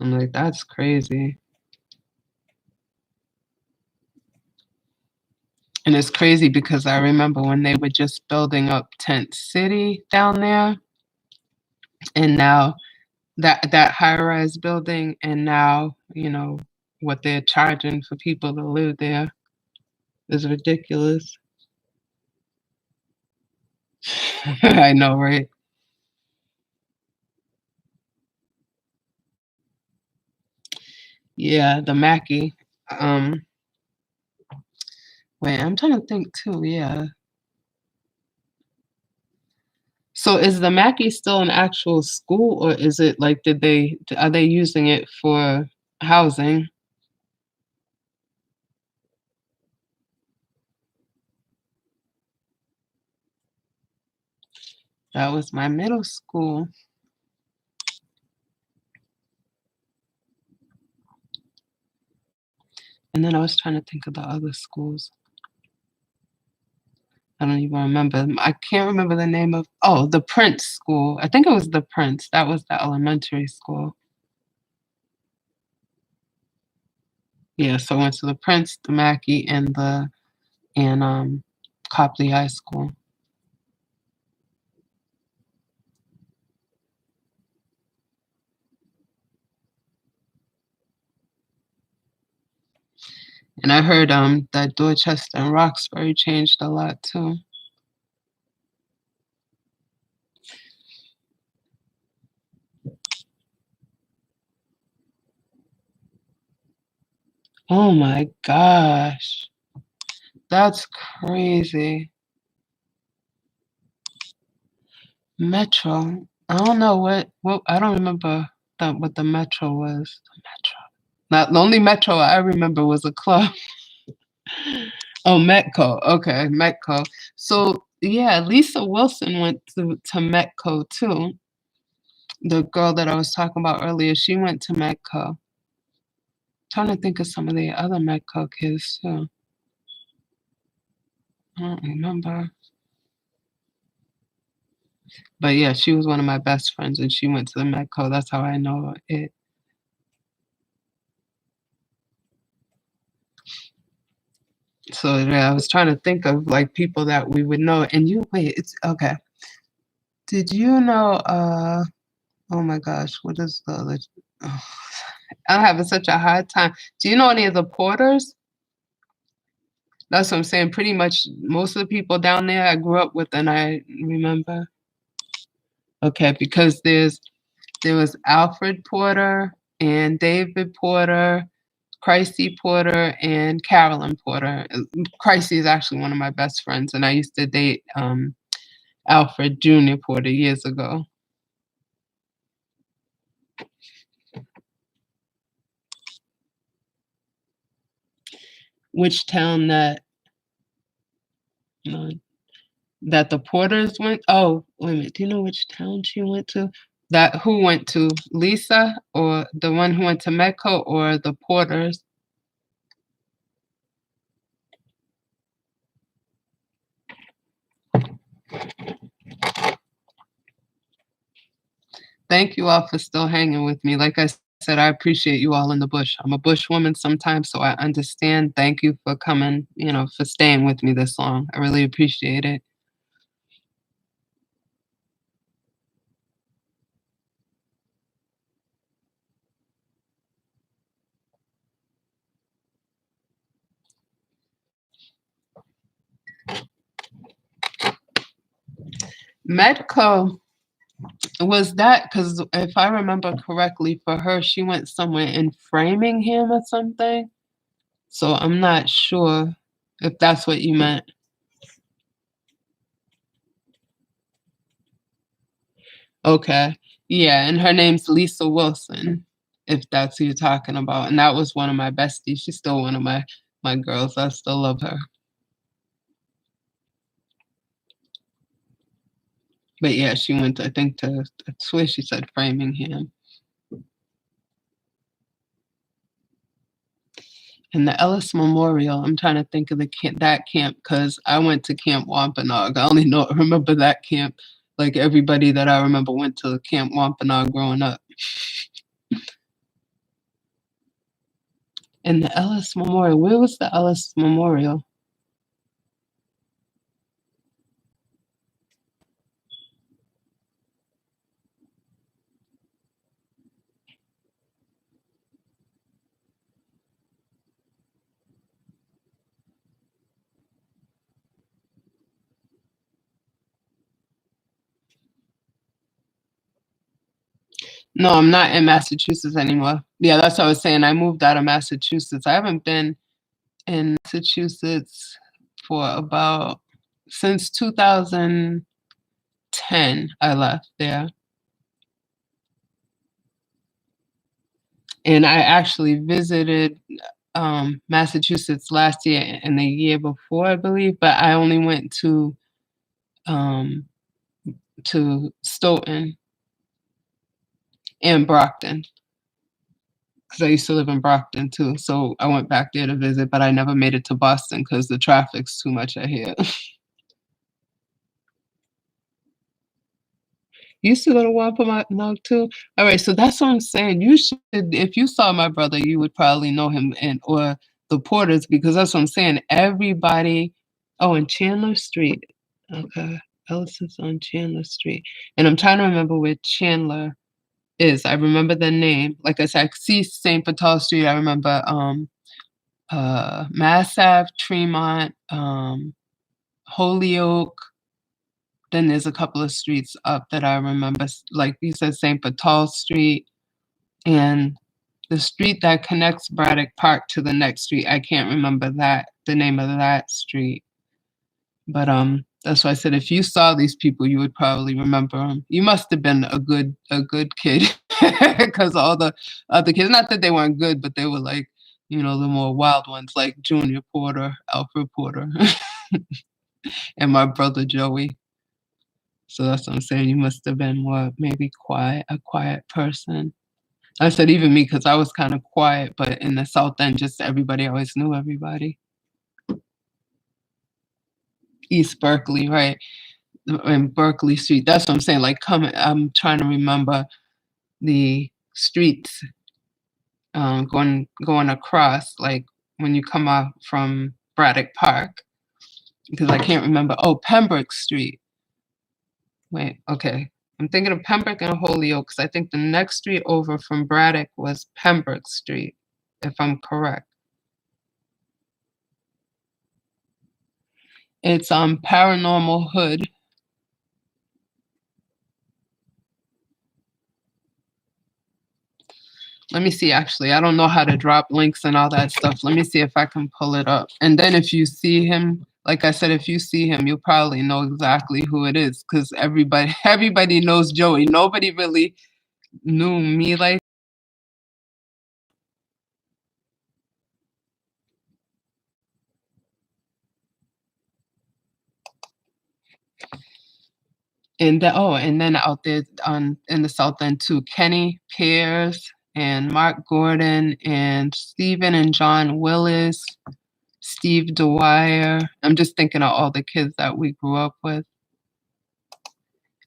I'm like, that's crazy. And it's crazy because I remember when they were just building up Tent City down there, and now that high-rise building, and now, what they're charging for people to live there is ridiculous. I know, right? Yeah, the Mackey. Um, Wait, I'm trying to think too, yeah. So is the Mackey still an actual school, or is it like are they using it for housing? That was my middle school. And then I was trying to think of the other schools. I don't even remember. I can't remember the name of, oh, the Prince School. I think it was the Prince. That was the elementary school. Yeah, so I went to the Prince, the Mackey, and Copley High School. And I heard that Dorchester and Roxbury changed a lot too. Oh my gosh. That's crazy. Metro. I don't know what I don't remember what the Metro was. The Metro. Not the only Metro I remember was a club. Oh, Metco. Okay, Metco. So yeah, Lisa Wilson went to Metco too. The girl that I was talking about earlier, she went to Metco. Trying to think of some of the other Metco kids too. I don't remember. But yeah, she was one of my best friends and she went to the Metco. That's how I know it. So yeah, I was trying to think of like people that we would know. And you wait, it's okay. Did you know oh my gosh, what is the other oh, I'm having such a hard time. Do you know any of the Porters? That's what I'm saying. Pretty much most of the people down there I grew up with and I remember. Okay, because there was Alfred Porter and David Porter, Chrissy Porter, and Carolyn Porter. Chrissy is actually one of my best friends, and I used to date Alfred Jr. Porter years ago. Which town uh, that the Porters went? Oh, wait a minute. Do you know which town she went to? That who went to Lisa or the one who went to Metco or the Porters? Thank you all for still hanging with me. Like I said, I appreciate you all in the bush. I'm a bush woman sometimes, so I understand. Thank you for coming, for staying with me this long. I really appreciate it. Medco, was that because if I remember correctly, for her, she went somewhere in Framingham or something? So I'm not sure if that's what you meant. Okay. Yeah, and her name's Lisa Wilson, if that's who you're talking about. And that was one of my besties. She's still one of my girls. I still love her. But yeah, she went, I think, I swear she said Framingham. And the Ellis Memorial, I'm trying to think of that camp because I went to Camp Wampanoag. I only remember that camp. Like everybody that I remember went to Camp Wampanoag growing up. And the Ellis Memorial, where was the Ellis Memorial? No, I'm not in Massachusetts anymore. Yeah, that's what I was saying. I moved out of Massachusetts. I haven't been in Massachusetts for about since 2010. I left there. And I actually visited Massachusetts last year and the year before, I believe, but I only went um, to Stoughton and Brockton because I used to live in Brockton too. So I went back there to visit, but I never made it to Boston because the traffic's too much I hear. You used to go to Wampanoag too? Alright, so that's what I'm saying. You should if you saw my brother, you would probably know him and or the Porters because that's what I'm saying. Everybody oh, and Chandler Street. Okay. Ellis is on Chandler Street. And I'm trying to remember where Chandler is. I remember the name. Like I said, I see St. Paul Street. I remember Mass Ave, Tremont, Holyoke. Then there's a couple of streets up that I remember, like you said, St. Paul Street, and the street that connects Braddock Park to the next street. I can't remember the name of that street, but that's why I said if you saw these people, you would probably remember them. You must have been a good kid, because all the other kids, not that they weren't good, but they were like, the more wild ones, like Junior Porter, Alfred Porter, and my brother Joey. So that's what I'm saying. You must have been more maybe a quiet person. I said even me because I was kind of quiet, but in the South End, just everybody always knew everybody. East Berkeley, right? And Berkeley Street. That's what I'm saying. Like coming, I'm trying to remember the streets going across. Like when you come out from Braddock Park because I can't remember. Oh, Pembroke Street. Wait, okay. I'm thinking of Pembroke and Holyoke because I think the next street over from Braddock was Pembroke Street, if I'm correct. It's Paranormal Hood. Let me see, actually. I don't know how to drop links and all that stuff. Let me see if I can pull it up. And then if you see him, like I said, if you see him, you'll probably know exactly who it is because everybody knows Joey. Nobody really knew me like. And then out there in the South End too, Kenny Pierce and Mark Gordon and Stephen and John Willis, Steve Dwyer. I'm just thinking of all the kids that we grew up with.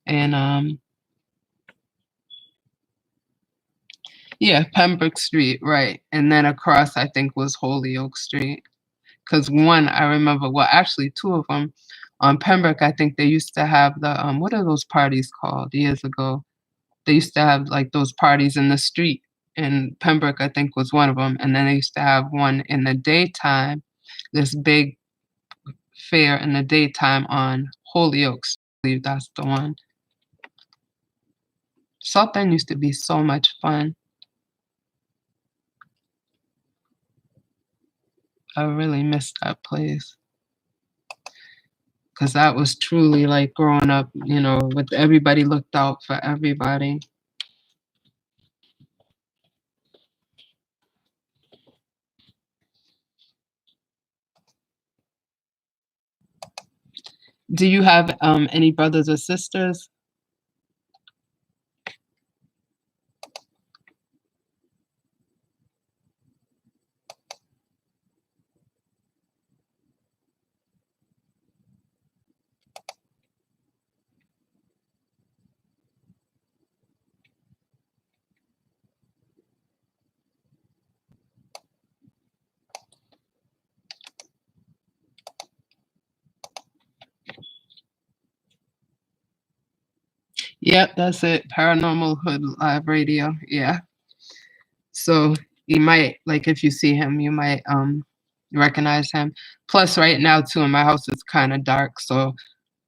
And yeah, Pembroke Street, right. And then across, I think, was Holyoke Street. Because one, I remember, well, actually, two of them. On Pembroke, I think they used to have the, what are those parties called years ago? They used to have like those parties in the street. And Pembroke, I think, was one of them. And then they used to have one in the daytime, this big fair in the daytime on Holyoke Street. That's the one. South End used to be so much fun. I really miss that place. Because that was truly like growing up, with everybody looked out for everybody. Do you have any brothers or sisters? Yep, that's it. Paranormal Hood Live Radio. Yeah. So you might, like, if you see him, you might recognize him. Plus, right now too, in my house it's kind of dark, so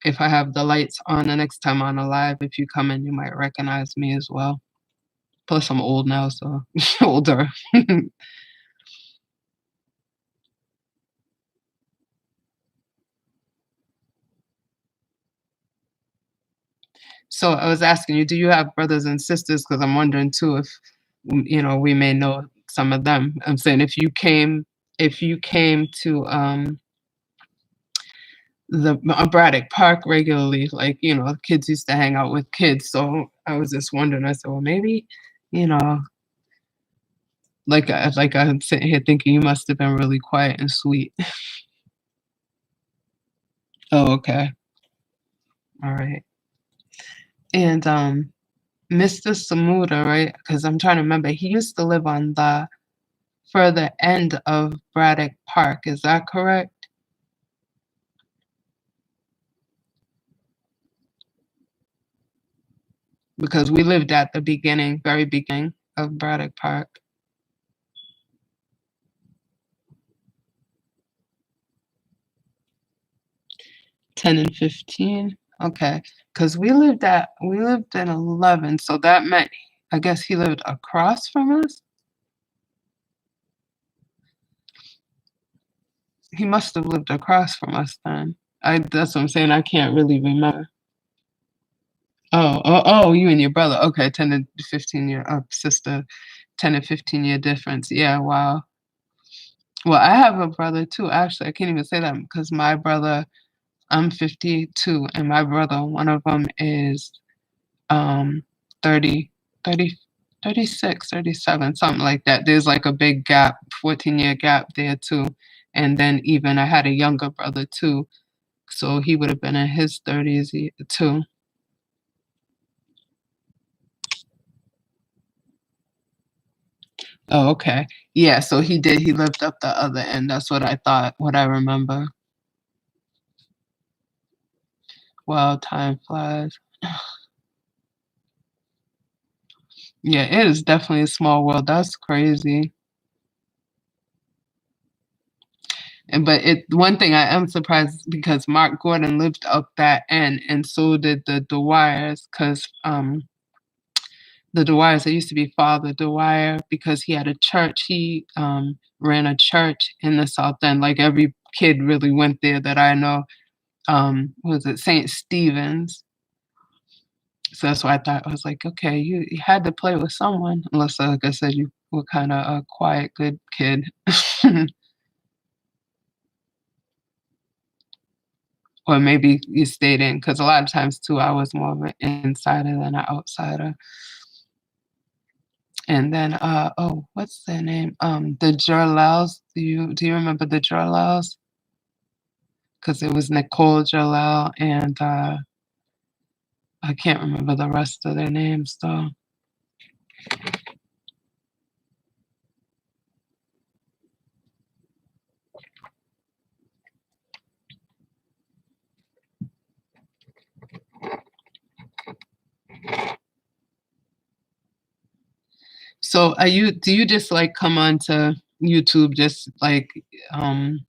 if I have the lights on the next time on a live, if you come in, you might recognize me as well. Plus, I'm old now, so older. So I was asking you, do you have brothers and sisters? Because I'm wondering too if we may know some of them. I'm saying if you came to the Braddock Park regularly, like kids used to hang out with kids. So I was just wondering. I said, well, maybe, you know, like I'm sitting here thinking you must have been really quiet and sweet. Oh, okay, all right. And Mr. Samuda, right? Because I'm trying to remember, he used to live on the further end of Braddock Park. Is that correct? Because we lived at the beginning, very beginning of Braddock Park. 10 and 15. Okay. Because we lived in 11, so that meant I guess he lived across from us. He must have lived across from us then. That's what I'm saying. I can't really remember. Oh, you and your brother. Okay, 10 to 15 year sister, 10 to 15-year difference. Yeah, wow. Well, I have a brother too. Actually, I can't even say that because my brother, I'm 52, and my brother, one of them is 30, 30, 36, 37, something like that. There's like a big gap, 14-year gap there too. And then even I had a younger brother too. So he would have been in his 30s too. Oh, okay. Yeah, so he did, he lived up the other end, that's what I thought, what I remember. Wow, time flies. Yeah, it is definitely a small world, that's crazy. And but it one thing I am surprised because Mark Gordon lived up that end, and so did the Dwyers, 'cause, the Dwyers, it used to be Father Dwyer because he had a church, he, ran a church in the South End, like, every kid really went there that I know, what was it St. Stephen's? So that's why I thought I was like, "Okay, you had to play with someone," unless, like I said, you were kinda a quiet, good kid. Or maybe you stayed in, because a lot of times too, I was more of an insider than an outsider. And then, oh, what's their name? The Jurlels. Do you remember the Jurlels? Because it was Nicole Jurlel and, I can't remember the rest of their names though. So, do you just, like, come onto YouTube just, like, um,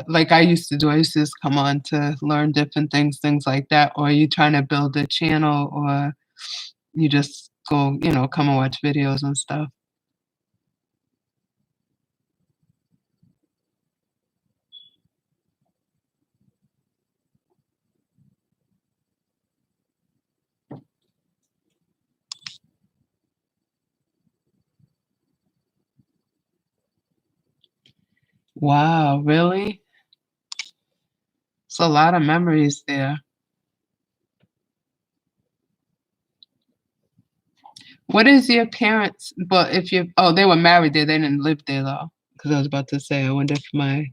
like I used to do, I used to just come on to learn different things like that, or are you trying to build a channel, or you just go, come and watch videos and stuff? Wow, really? It's a lot of memories there. What is your parents but if you oh, they were married there, they didn't live there though. Because I was about to say, I wonder if my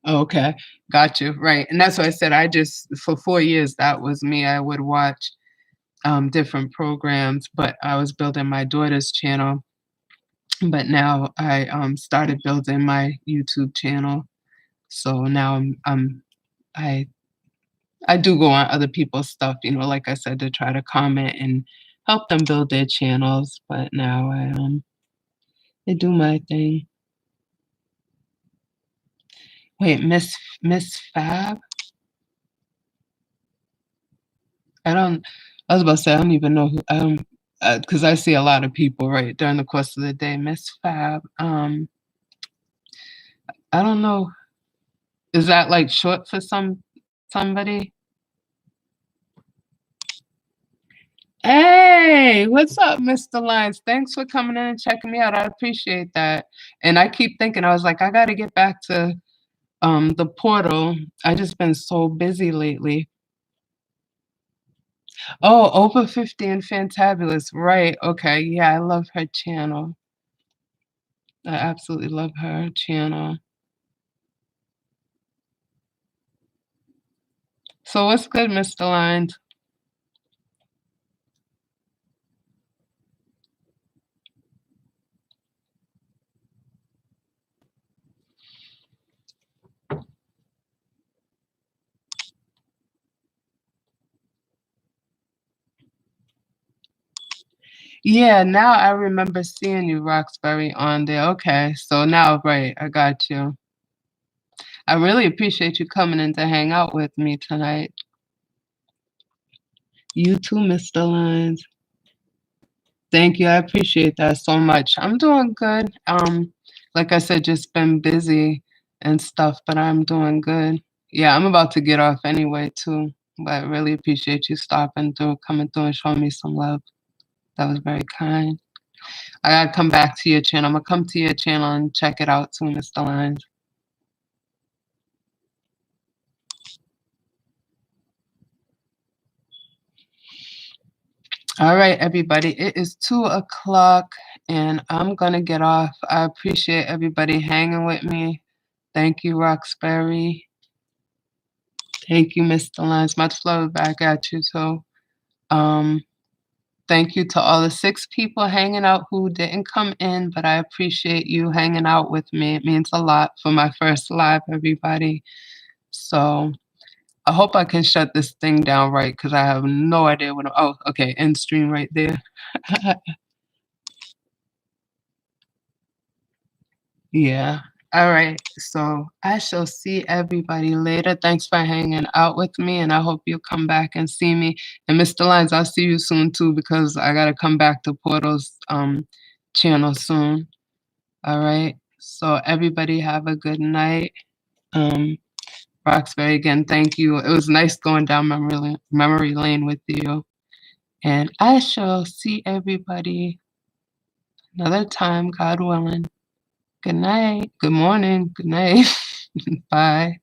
oh, okay, got you, right, and that's why I said I just for 4 years, that was me, I would watch, different programs, but I was building my daughter's channel, but now I, started building my YouTube channel, so now I I do go on other people's stuff, like I said, to try to comment and help them build their channels, but now I do my thing. Wait, Miss Fab? I don't I was about to say, I don't even know who, 'cause I see a lot of people, right, during the course of the day. Miss Fab, I don't know. Is that, like, short for somebody? Hey, what's up, Mr. Lyons? Thanks for coming in and checking me out, I appreciate that, and I keep thinking, I was like, "I gotta get back to, the portal." I just been so busy lately. Oh, Over 50 and Fantabulous, right, okay, yeah, I love her channel. I absolutely love her channel. So what's good, Mr. Lyons? Yeah, now I remember seeing you, Roxbury, on there. Okay, so now, right, I got you. I really appreciate you coming in to hang out with me tonight. You too, Mr. Lyons. Thank you. I appreciate that so much. I'm doing good. Like I said, just been busy and stuff, but I'm doing good. Yeah, I'm about to get off anyway too. But I really appreciate you stopping through, coming through and showing me some love. That was very kind. I gotta come back to your channel. Imma come to your channel and check it out too, Mr. Lyons. Alright, everybody, it is 2 o'clock, and I'm gonna get off. I appreciate everybody hanging with me. Thank you, Roxbury. Thank you, Mr. Lyons. Much love back at you too. Um Thank you to all the 6 people hanging out who didn't come in, but I appreciate you hanging out with me. It means a lot for my first live, everybody. So, I hope I can shut this thing down right because I have no idea what oh, okay, end stream right there. Yeah. Alright, so I shall see everybody later. Thanks for hanging out with me, and I hope you'll come back and see me. And Mr. Lyons, I'll see you soon too because I gotta come back to Portal's, channel soon. Alright? So everybody have a good night. Um, Roxbury, again, thank you. It was nice going down memory lane with you. And I shall see everybody another time, God willing. Good night. Good morning. Good night. Bye.